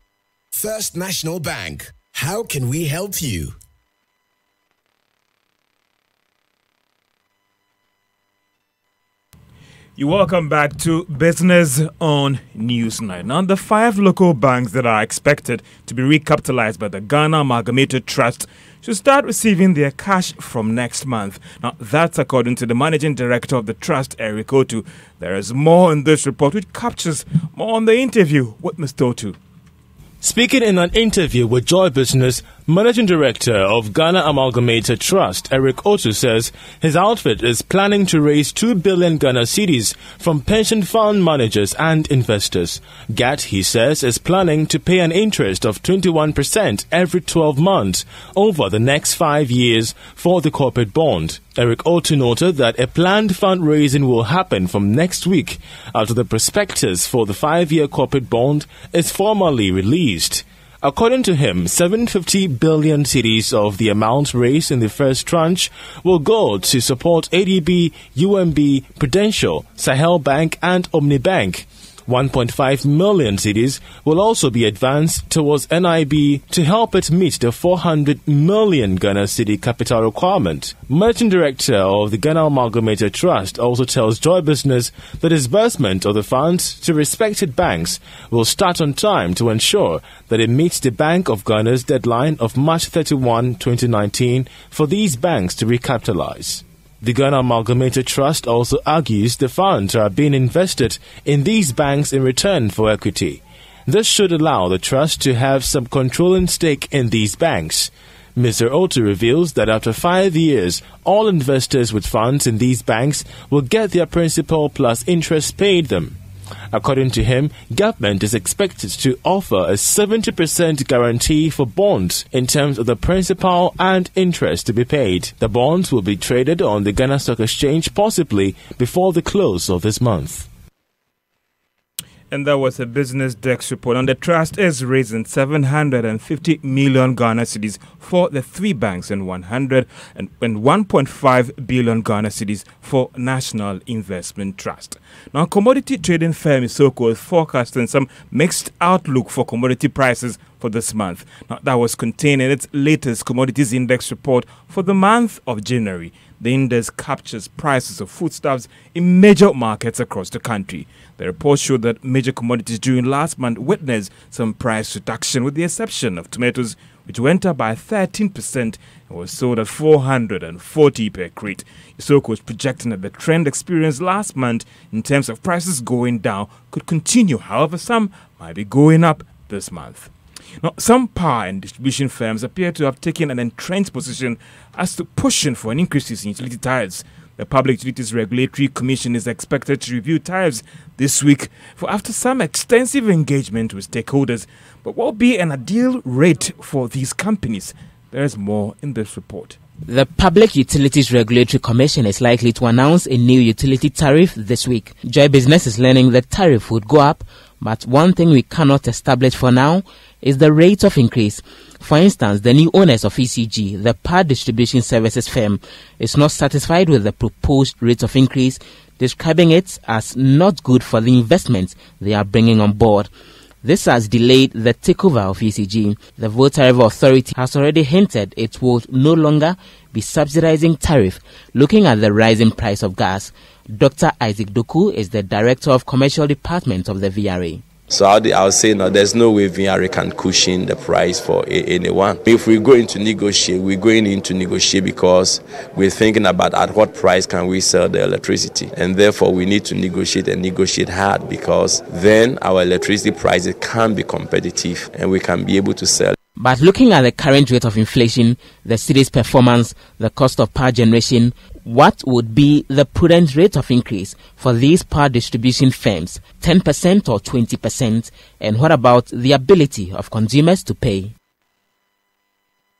[SPEAKER 2] First National Bank. How can we help you?
[SPEAKER 7] You're welcome back to Business on Newsnight. Now, the 5 local banks that are expected to be recapitalized by the Ghana Amalgamated Trust should start receiving their cash from next month. Now, that's according to the Managing Director of the Trust, Eric Otu. There is more in this report, which captures more on the interview with Mr. Otu.
[SPEAKER 5] Speaking in an interview with Joy Business, Managing Director of Ghana Amalgamated Trust, Eric Otu, says his outfit is planning to raise 2 billion Ghana cedis from pension fund managers and investors. GAT, he says, is planning to pay an interest of 21% every 12 months over the next 5 years for the corporate bond. Eric Otu noted that a planned fundraising will happen from next week after the prospectus for the 5-year corporate bond is formally released. According to him, 750 billion cedis of the amount raised in the first tranche will go to support ADB, UMB, Prudential, Sahel Bank and Omnibank. 1.5 million cedis will also be advanced towards NIB to help it meet the 400 million Ghana cedi capital requirement. Managing Director of the Ghana Amalgamated Trust also tells Joy Business the disbursement of the funds to respected banks will start on time to ensure that it meets the Bank of Ghana's deadline of March 31, 2019 for these banks to recapitalize. The Ghana Amalgamated Trust also argues the funds are being invested in these banks in return for equity. This should allow the trust to have some controlling stake in these banks. Mr. Otu reveals that after 5 years, all investors with funds in these banks will get their principal plus interest paid them. According to him, government is expected to offer a 70% guarantee for bonds in terms of the principal and interest to be paid. The bonds will be traded on the Ghana Stock Exchange possibly before the close of this month.
[SPEAKER 7] And that was a Business Desk report. And the trust is raising 750 million Ghana cedis for the 3 banks and 1.5 billion Ghana cedis for National Investment Trust. Now, commodity trading firm Isoko is forecasting some mixed outlook for commodity prices for this month. Now, that was contained in its latest commodities index report for the month of January. The index captures prices of foodstuffs in major markets across the country. The report showed that major commodities during last month witnessed some price reduction, with the exception of tomatoes, which went up by 13% and was sold at 440 per crate. Isoko was projecting that the trend experienced last month in terms of prices going down could continue. However, some might be going up this month. Now, some power and distribution firms appear to have taken an entrenched position as to pushing for an increase in utility tariffs. The Public Utilities Regulatory Commission is expected to review tariffs this week after some extensive engagement with stakeholders. But what will be an ideal rate for these companies? There is more in this report.
[SPEAKER 8] The Public Utilities Regulatory Commission is likely to announce a new utility tariff this week. Joy Business is learning the tariff would go up, but one thing we cannot establish for now is the rate of increase. For instance, the new owners of ECG, the power distribution services firm, is not satisfied with the proposed rate of increase, describing it as not good for the investments they are bringing on board. This has delayed the takeover of ECG. The Road Tariff Authority has already hinted it will no longer be subsidizing tariff, looking at the rising price of gas. Dr. Isaac Doku is the Director of Commercial Department of the VRA.
[SPEAKER 9] So I would say, no, there's no way VRA can cushion the price for anyone. If we go into negotiate, we're going into negotiate because we're thinking about at what price can we sell the electricity. And therefore, we need to negotiate and negotiate hard, because then our electricity prices can be competitive and we can be able to sell
[SPEAKER 8] But looking at the current rate of inflation, the city's performance, the cost of power generation, what would be the prudent rate of increase for these power distribution firms, 10% or 20%? And what about the ability of consumers to pay?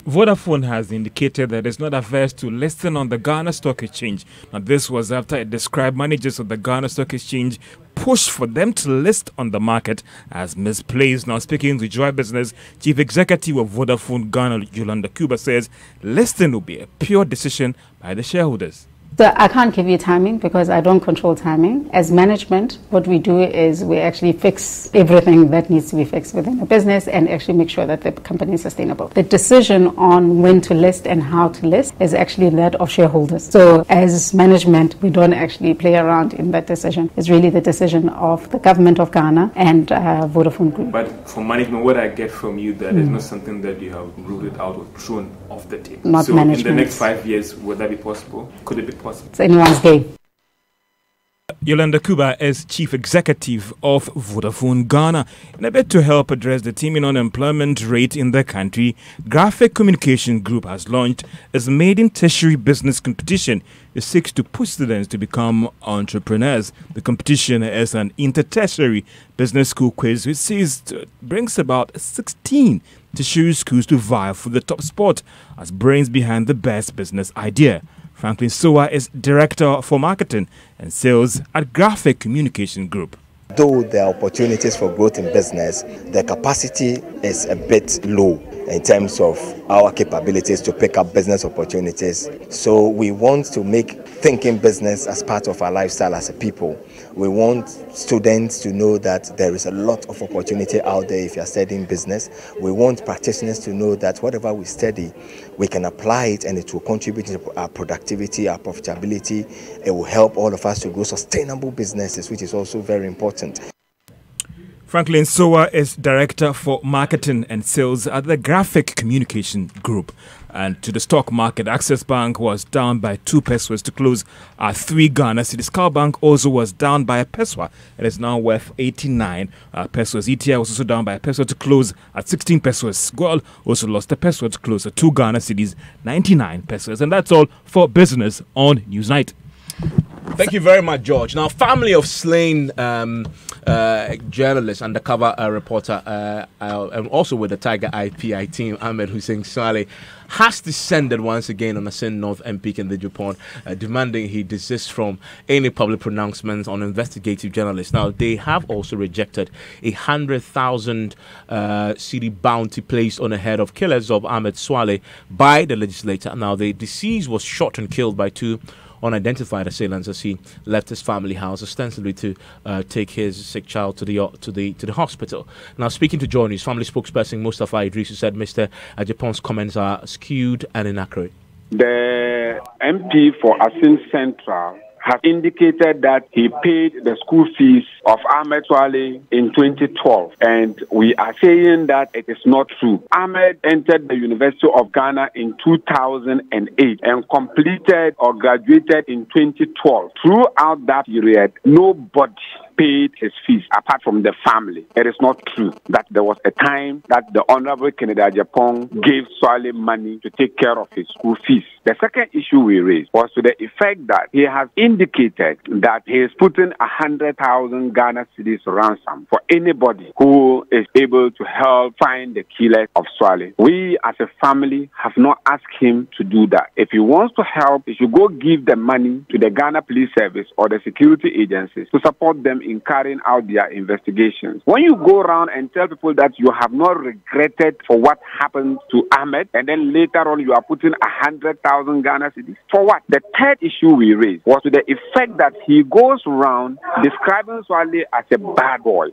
[SPEAKER 7] Vodafone has indicated that it's not averse to listing on the Ghana Stock Exchange. Now, this was after it described managers of the Ghana Stock Exchange push for them to list on the market as misplaced. Now, speaking to Joy Business, Chief Executive of Vodafone Ghana, Yolanda Cuba, says listing will be a pure decision by the shareholders.
[SPEAKER 4] So I can't give you timing because I don't control timing. As management, what we do is we actually fix everything that needs to be fixed within a business and actually make sure that the company is sustainable. The decision on when to list and how to list is actually that of shareholders. So as management, we don't actually play around in that decision. It's really the decision of the government of Ghana and Vodafone Group.
[SPEAKER 7] But for management, what I get from you, that is not something that you have ruled it out or thrown off the table.
[SPEAKER 4] Not
[SPEAKER 7] so
[SPEAKER 4] management.
[SPEAKER 7] In the next 5 years, would that be possible? Could it be possible?
[SPEAKER 4] It's anyone's game.
[SPEAKER 7] Yolanda Cuba is Chief Executive of Vodafone Ghana. In a bid to help address the teeming unemployment rate in the country, Graphic Communication Group has launched its maiden tertiary business competition. It seeks to push students to become entrepreneurs. The competition is an inter-tertiary business school quiz which brings about 16 tertiary schools to vie for the top spot as brains behind the best business idea. Franklin Sowa is Director for Marketing and Sales at Graphic Communication Group.
[SPEAKER 10] Though there are opportunities for growth in business, the capacity is a bit low in terms of our capabilities to pick up business opportunities. So we want to make thinking business as part of our lifestyle as a people. We want students to know that there is a lot of opportunity out there if you're studying business. We want practitioners to know that whatever we study, we can apply it and it will contribute to our productivity, our profitability. It will help all of us to grow sustainable businesses, which is also very important.
[SPEAKER 7] Franklin Sowa is Director for Marketing and Sales at the Graphic Communication Group. And to the stock market, Access Bank was down by 2 pesos to close at 3 Ghana cedis. Scal Bank also was down by a peso. It is now worth 89 pesos. ETI was also down by a peso to close at 16 pesos. Goal also lost a peso to close at 2 Ghana cedis, 99 pesos. And that's all for business on Newsnight.
[SPEAKER 6] Thank you very much, George. Now, family of slain journalist, undercover reporter, and also with the Tiger IPI team, Ahmed Hussein Saleh, has descended once again on Asin North MP in the Japan, demanding he desist from any public pronouncements on investigative journalists. Now, they have also rejected 100,000 cedi bounty placed on the head of killers of Ahmed Swaleh by the legislator. Now, the deceased was shot and killed by 2 unidentified assailants as he left his family house ostensibly to take his sick child to the hospital. Now, speaking to Joy News, family spokesperson Mustafa Idris said Mr. Ajapon's comments are skewed and inaccurate.
[SPEAKER 21] The MP for Asin Central has indicated that he paid the school fees of Ahmed Swaleh in 2012, and we are saying that it is not true. Ahmed entered the University of Ghana in 2008 and completed or graduated in 2012. Throughout that period, nobody paid his fees apart from the family. It is not true that there was a time that the Honorable Kennedy Agyapong gave Swaleh money to take care of his school fees. The second issue we raised was to the effect that he has indicated that he is putting 100,000 Ghana cedis ransom for anybody who is able to help find the killers of Swaleh. We as a family have not asked him to do that. If he wants to help, he should go give the money to the Ghana Police Service or the security agencies to support them in carrying out their investigations. When you go around and tell people that you have not regretted for what happened to Ahmed, and then later on you are putting 100,000 Ghana cedis, for what? The third issue we raised was to the effect that he goes around describing Swaleh as a bad boy.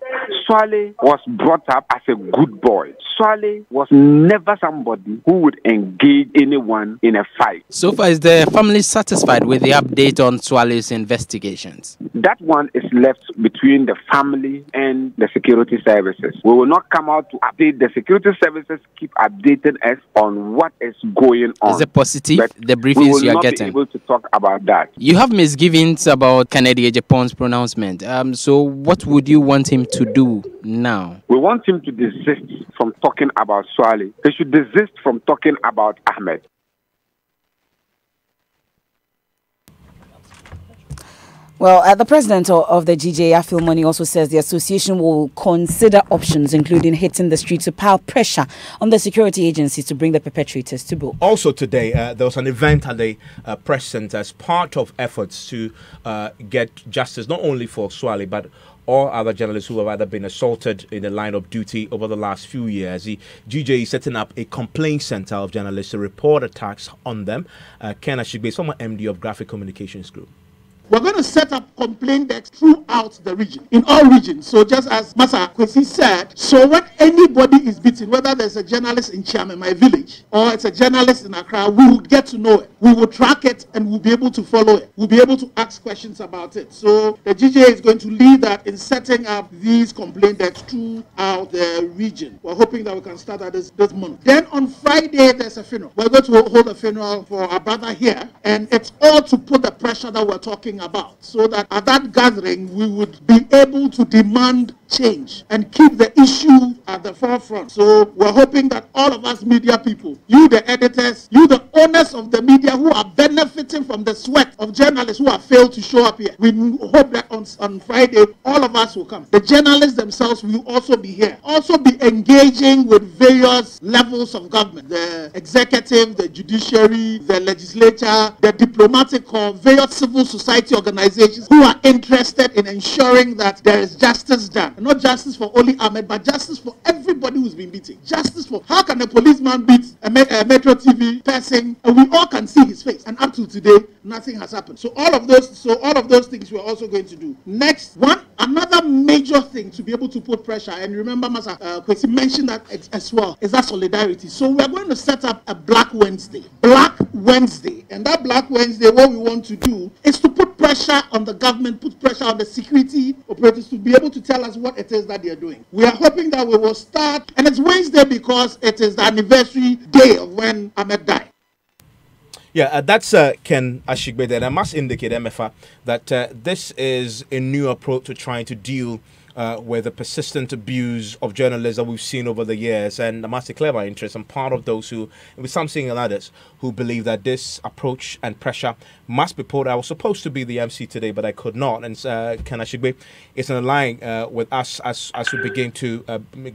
[SPEAKER 21] Swaleh was brought up as a good boy. Swaleh was never somebody who would engage anyone in a fight.
[SPEAKER 11] So far, is the family satisfied with the update on Swaleh's investigations?
[SPEAKER 21] That one is left between the family and the security services. We will not come out to update. The security services keep updating us on what is going on.
[SPEAKER 11] Is it positive,
[SPEAKER 21] but
[SPEAKER 11] the briefings you are getting?
[SPEAKER 21] We will not be able to talk about that.
[SPEAKER 11] You have misgivings about Kennedy Agyapong's pronouncement. So what would you want him to do now?
[SPEAKER 21] We want him to desist from talking talking about Swale. They should desist from talking about Ahmed.
[SPEAKER 1] Well, the president of the GJ, Afil Money, also says the association will consider options, including hitting the street to pile pressure on the security agencies to bring the perpetrators to book.
[SPEAKER 6] Also today, there was an event at the press center as part of efforts to get justice, not only for Swale, but all other journalists who have either been assaulted in the line of duty over the last few years. The GJ is setting up a complaint center of journalists to report attacks on them. Ken Ashigbe, former MD of Graphic Communications Group.
[SPEAKER 13] We're going to set up complaint decks throughout the region, in all regions. So just as Masa Kwesi said, so when anybody is beaten, whether there's a journalist in Chiame, my village, or it's a journalist in Accra, we will get to know it. We will track it and we'll be able to follow it. We'll be able to ask questions about it. So the GJ is going to lead that in setting up these complaint decks throughout the region. We're hoping that we can start at this month. Then on Friday, there's a funeral. We're going to hold a funeral for our brother here, and it's all to put the pressure that we're talking about, so that at that gathering we would be able to demand change and keep the issue at the forefront. So we're hoping that all of us media people, you the editors, you the owners of the media who are benefiting from the sweat of journalists who have failed to show up here, we hope that on Friday all of us will come. The journalists themselves will also be here, also be engaging with various levels of government, the executive, the judiciary, the legislature, the diplomatic corps, various civil society organizations who are interested in ensuring that there is justice done. And not justice for only Ahmed, but justice for everybody who's been beaten. Justice for how can a policeman beat a Metro TV person and we all can see his face? And up to today, nothing has happened. So all of those things we're also going to do. Next, another major thing to be able to put pressure, and remember Masa Kwesi mentioned that as well, is that solidarity. So we're going to set up a Black Wednesday. Black Wednesday. And that Black Wednesday, what we want to do is to put pressure on the government, put pressure on the security operators to be able to tell us what it is that they are doing. We are hoping that we will start, and it's Wednesday because it is the anniversary day of when Ahmed died.
[SPEAKER 6] Yeah, that's Ken Ashigbe. And I must indicate, MFA, that this is a new approach to trying to deal with the persistent abuse of journalists that we've seen over the years. And I must declare my interest. I'm part of those who, with some single others, who believe that this approach and pressure must be put. I was supposed to be the MC today, but I could not. And Ken Ashigbe is in line with us as we begin to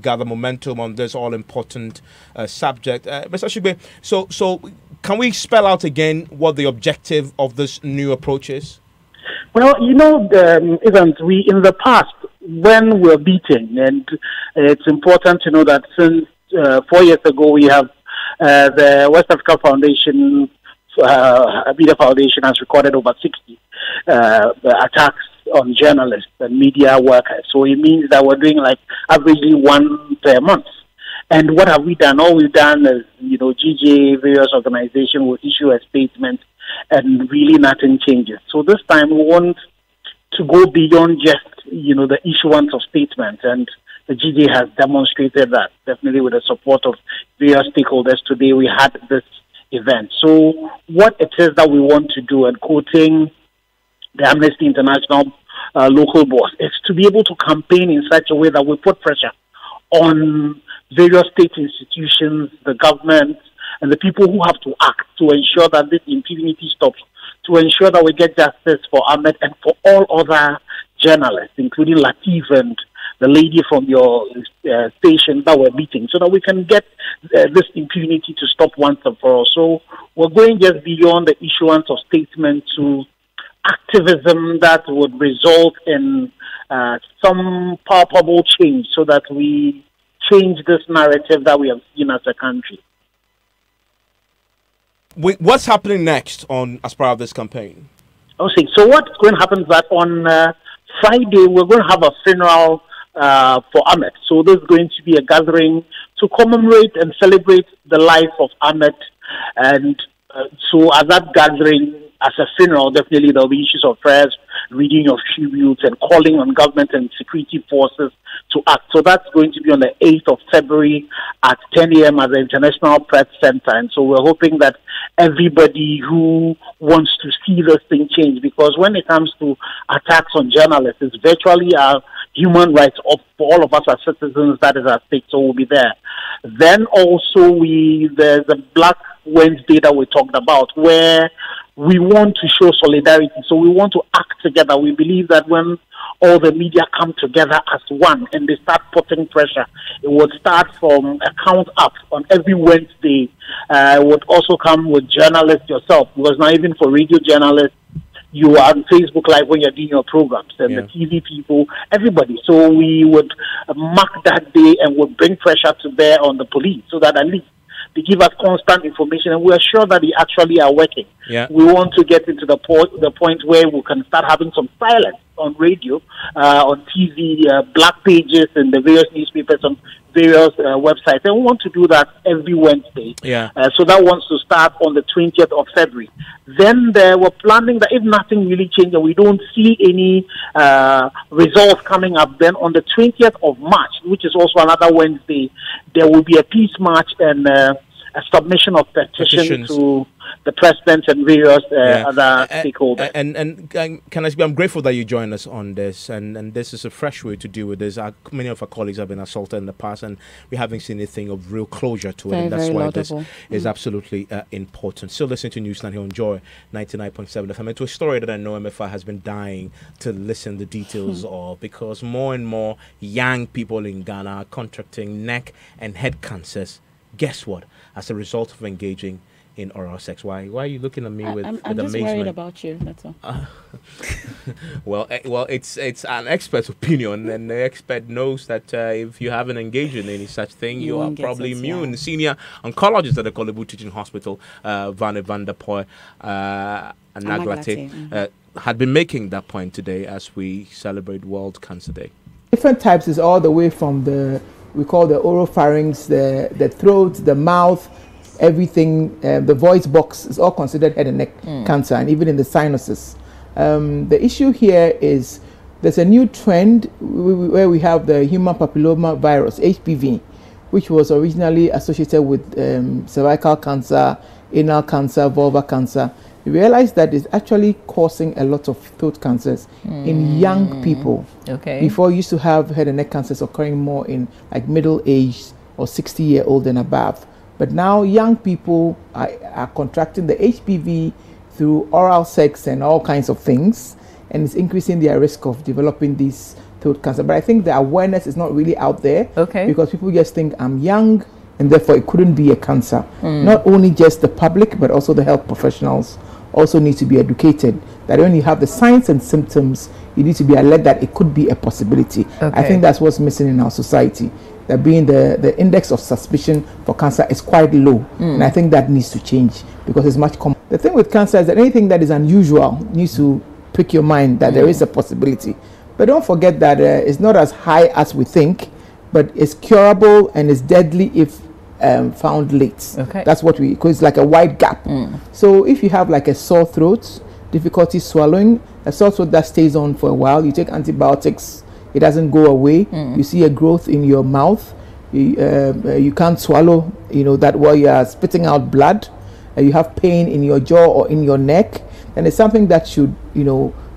[SPEAKER 6] gather momentum on this all-important subject. Mr. Ashigbe, so can we spell out again what the objective of this new approach is?
[SPEAKER 14] Well, you know, we in the past, when we're beaten, and it's important to know that since 4 years ago, we have the West Africa Foundation, Media Foundation has recorded over 60 attacks on journalists and media workers. So it means that we're doing like averagely one per month. And what have we done? All we've done is, GJ, various organizations will issue a statement and really nothing changes. So this time we want to go beyond just, the issuance of statements. And the GJ has demonstrated that, definitely with the support of various stakeholders. Today we had this event. So what it is that we want to do, and quoting the Amnesty International local boss, is to be able to campaign in such a way that we put pressure on various state institutions, the government, and the people who have to act to ensure that this impunity stops, to ensure that we get justice for Ahmed and for all other journalists, including Latif and the lady from your station that were beating, so that we can get this impunity to stop once and for all. So we're going just beyond the issuance of statements to activism that would result in some palpable change, so that we change this narrative that we have seen as a country.
[SPEAKER 6] What's happening next as part of this campaign?
[SPEAKER 14] Okay, so what's going to happen is that on Friday we're going to have a funeral for Ahmed. So there's going to be a gathering to commemorate and celebrate the life of Ahmed. And so at that gathering, as a funeral, definitely there'll be issues of prayers, reading of tributes, and calling on government and security forces to act. So that's going to be on the 8th of February at 10 a.m. at the International Press Center. And so we're hoping that everybody who wants to see this thing change, because when it comes to attacks on journalists, it's virtually human rights for all of us as citizens that is at stake. So we'll be there. Then also there's a Black Wednesday that we talked about where we want to show solidarity. So we want to act together. We believe that when all the media come together as one and they start putting pressure, it would start from a count up on every Wednesday. It would also come with journalists yourself, because now even for radio journalists, you are on Facebook Live when you're doing your programs, and the TV people, everybody. So we would mark that day and would bring pressure to bear on the police so that at least they give us constant information, and we are sure that they actually are working.
[SPEAKER 6] Yeah.
[SPEAKER 14] We want to get into the point where we can start having some silence on radio, on TV, black pages in the various newspapers, on various websites. And we want to do that every Wednesday.
[SPEAKER 6] Yeah.
[SPEAKER 14] So that wants to start on the 20th of February. Then we're planning that if nothing really changes, we don't see any results coming up, then on the 20th of March, which is also another Wednesday, there will be a peace march and a submission of petitions to the president and various other stakeholders.
[SPEAKER 6] And can I say, I'm grateful that you joined us on this, and this is a fresh way to deal with this. Many of our colleagues have been assaulted in the past, and we haven't seen anything of real closure to it, and that's why this is absolutely important. Still listening to Newsline here on Joy 99.7 FM. It's a story that I know MFI has been dying to listen the details of, because more and more young people in Ghana are contracting neck and head cancers. Guess what? As a result of engaging in oral sex. Why are you looking at me with
[SPEAKER 1] I'm
[SPEAKER 6] amazement?
[SPEAKER 1] I'm just worried about you, that's all.
[SPEAKER 6] Well, it's an expert's opinion, and the expert knows that if you haven't engaged in any such thing, you are probably immune. The senior oncologist at the Kolebu Teaching Hospital, Vane van der Poel Anaglate, had been making that point today as we celebrate World Cancer Day.
[SPEAKER 3] Different types is all the way from we call the oropharynx, the throat, the mouth, everything, the voice box is all considered head and neck cancer, and even in the sinuses. The issue here is there's a new trend where we have the human papilloma virus, HPV, which was originally associated with cervical cancer, anal cancer, vulvar cancer. We realized that it's actually causing a lot of throat cancers in young people.
[SPEAKER 16] Okay.
[SPEAKER 3] Before, you used to have head and neck cancers occurring more in like middle-aged or 60-year-old and above. But now young people are contracting the HPV through oral sex and all kinds of things, and it's increasing their risk of developing these throat cancer. But I think the awareness is not really out there, because people just think I'm young and therefore it couldn't be a cancer. Not only just the public, but also the health professionals also need to be educated that when you have the signs and symptoms, you need to be alert that it could be a possibility. I think that's what's missing in our society. That being the index of suspicion for cancer is quite low, and I think that needs to change because it's much common. The thing with cancer is that anything that is unusual needs to prick your mind that there is a possibility. But don't forget that it's not as high as we think, but it's curable and it's deadly if found late. That's what because it's like a wide gap. So if you have like a sore throat, difficulty swallowing, a sore throat that stays on for a while, you take antibiotics, it doesn't go away. You see a growth in your mouth. You can't swallow, that while you are spitting out blood. You have pain in your jaw or in your neck. And it's something that should,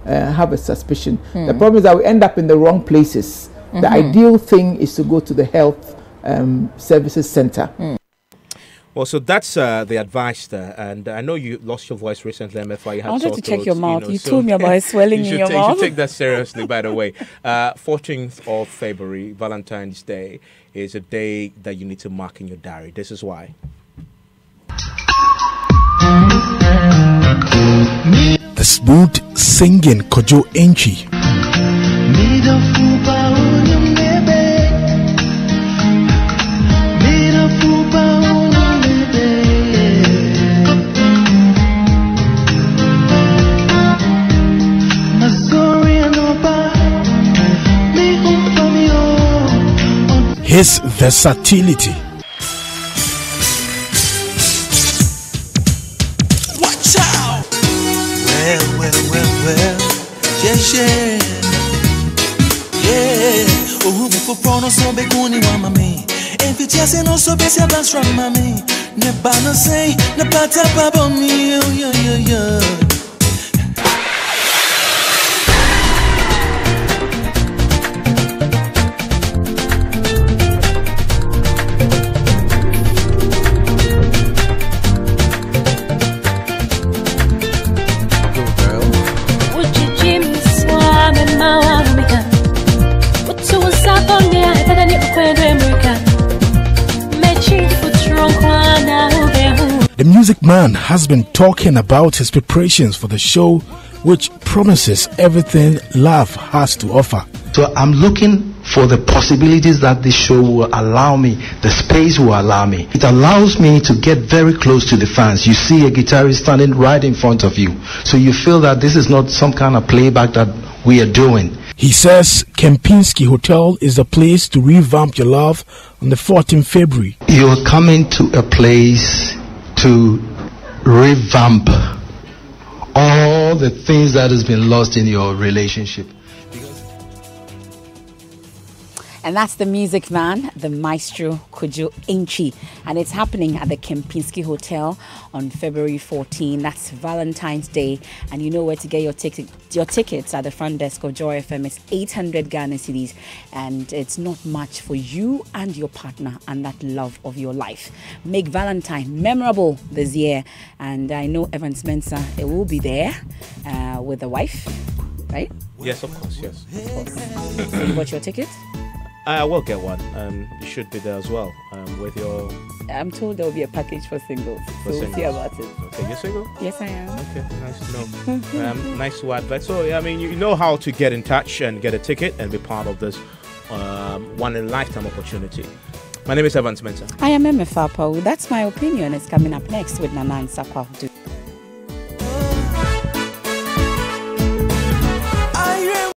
[SPEAKER 3] have a suspicion. The problem is that we end up in the wrong places. The ideal thing is to go to the health services center.
[SPEAKER 6] Well, so that's the advice there, and I know you lost your voice recently, MFI. You had
[SPEAKER 1] I wanted to check
[SPEAKER 6] throats,
[SPEAKER 1] your mouth. You
[SPEAKER 6] so
[SPEAKER 1] told me about swelling in your mouth.
[SPEAKER 6] You should take that seriously, by the way. 14th of February, Valentine's Day, is a day that you need to mark in your diary. This is why.
[SPEAKER 17] The smooth singing Kojo Enchi. His versatility.
[SPEAKER 12] Watch out! Well, yeah. Oh, for prono so be kuni wa mami. If you just no so be se blast from mami. Ne ba no say, ne pata pa bo mi, yo.
[SPEAKER 17] Music Man has been talking about his preparations for the show, which promises everything love has to offer.
[SPEAKER 16] So I'm looking for the possibilities that this show will allow me, the space will allow me. It allows me to get very close to the fans. You see a guitarist standing right in front of you. So you feel that this is not some kind of playback that we are doing.
[SPEAKER 17] He says Kempinski Hotel is the place to revamp your love on the 14th February.
[SPEAKER 16] You are coming to a place to revamp all the things that has been lost in your relationship.
[SPEAKER 1] And that's the Music Man, the Maestro Kojo Enchi. And it's happening at the Kempinski Hotel on February 14. That's Valentine's Day. And you know where to get your tickets at the front desk of Joy FM. It's 800 Ghana cedis. And it's not much for you and your partner and that love of your life. Make Valentine memorable this year. And I know Evans Mensah, it will be there with the wife, right?
[SPEAKER 6] Yes, of course, yes. Of course.
[SPEAKER 1] So you bought your ticket?
[SPEAKER 6] I will get one. You should be there as well with your...
[SPEAKER 1] I'm told there will be a package for singles. So we'll see about it.
[SPEAKER 6] Okay, you're single?
[SPEAKER 1] Yes, I am.
[SPEAKER 6] Okay, nice to know. Nice to advert. So, I mean, you know how to get in touch and get a ticket and be part of this one-in-a-lifetime opportunity. My name is Evans Mensah.
[SPEAKER 1] I am Emma Fapau. That's my opinion. It's coming up next with Nanan Sakwa.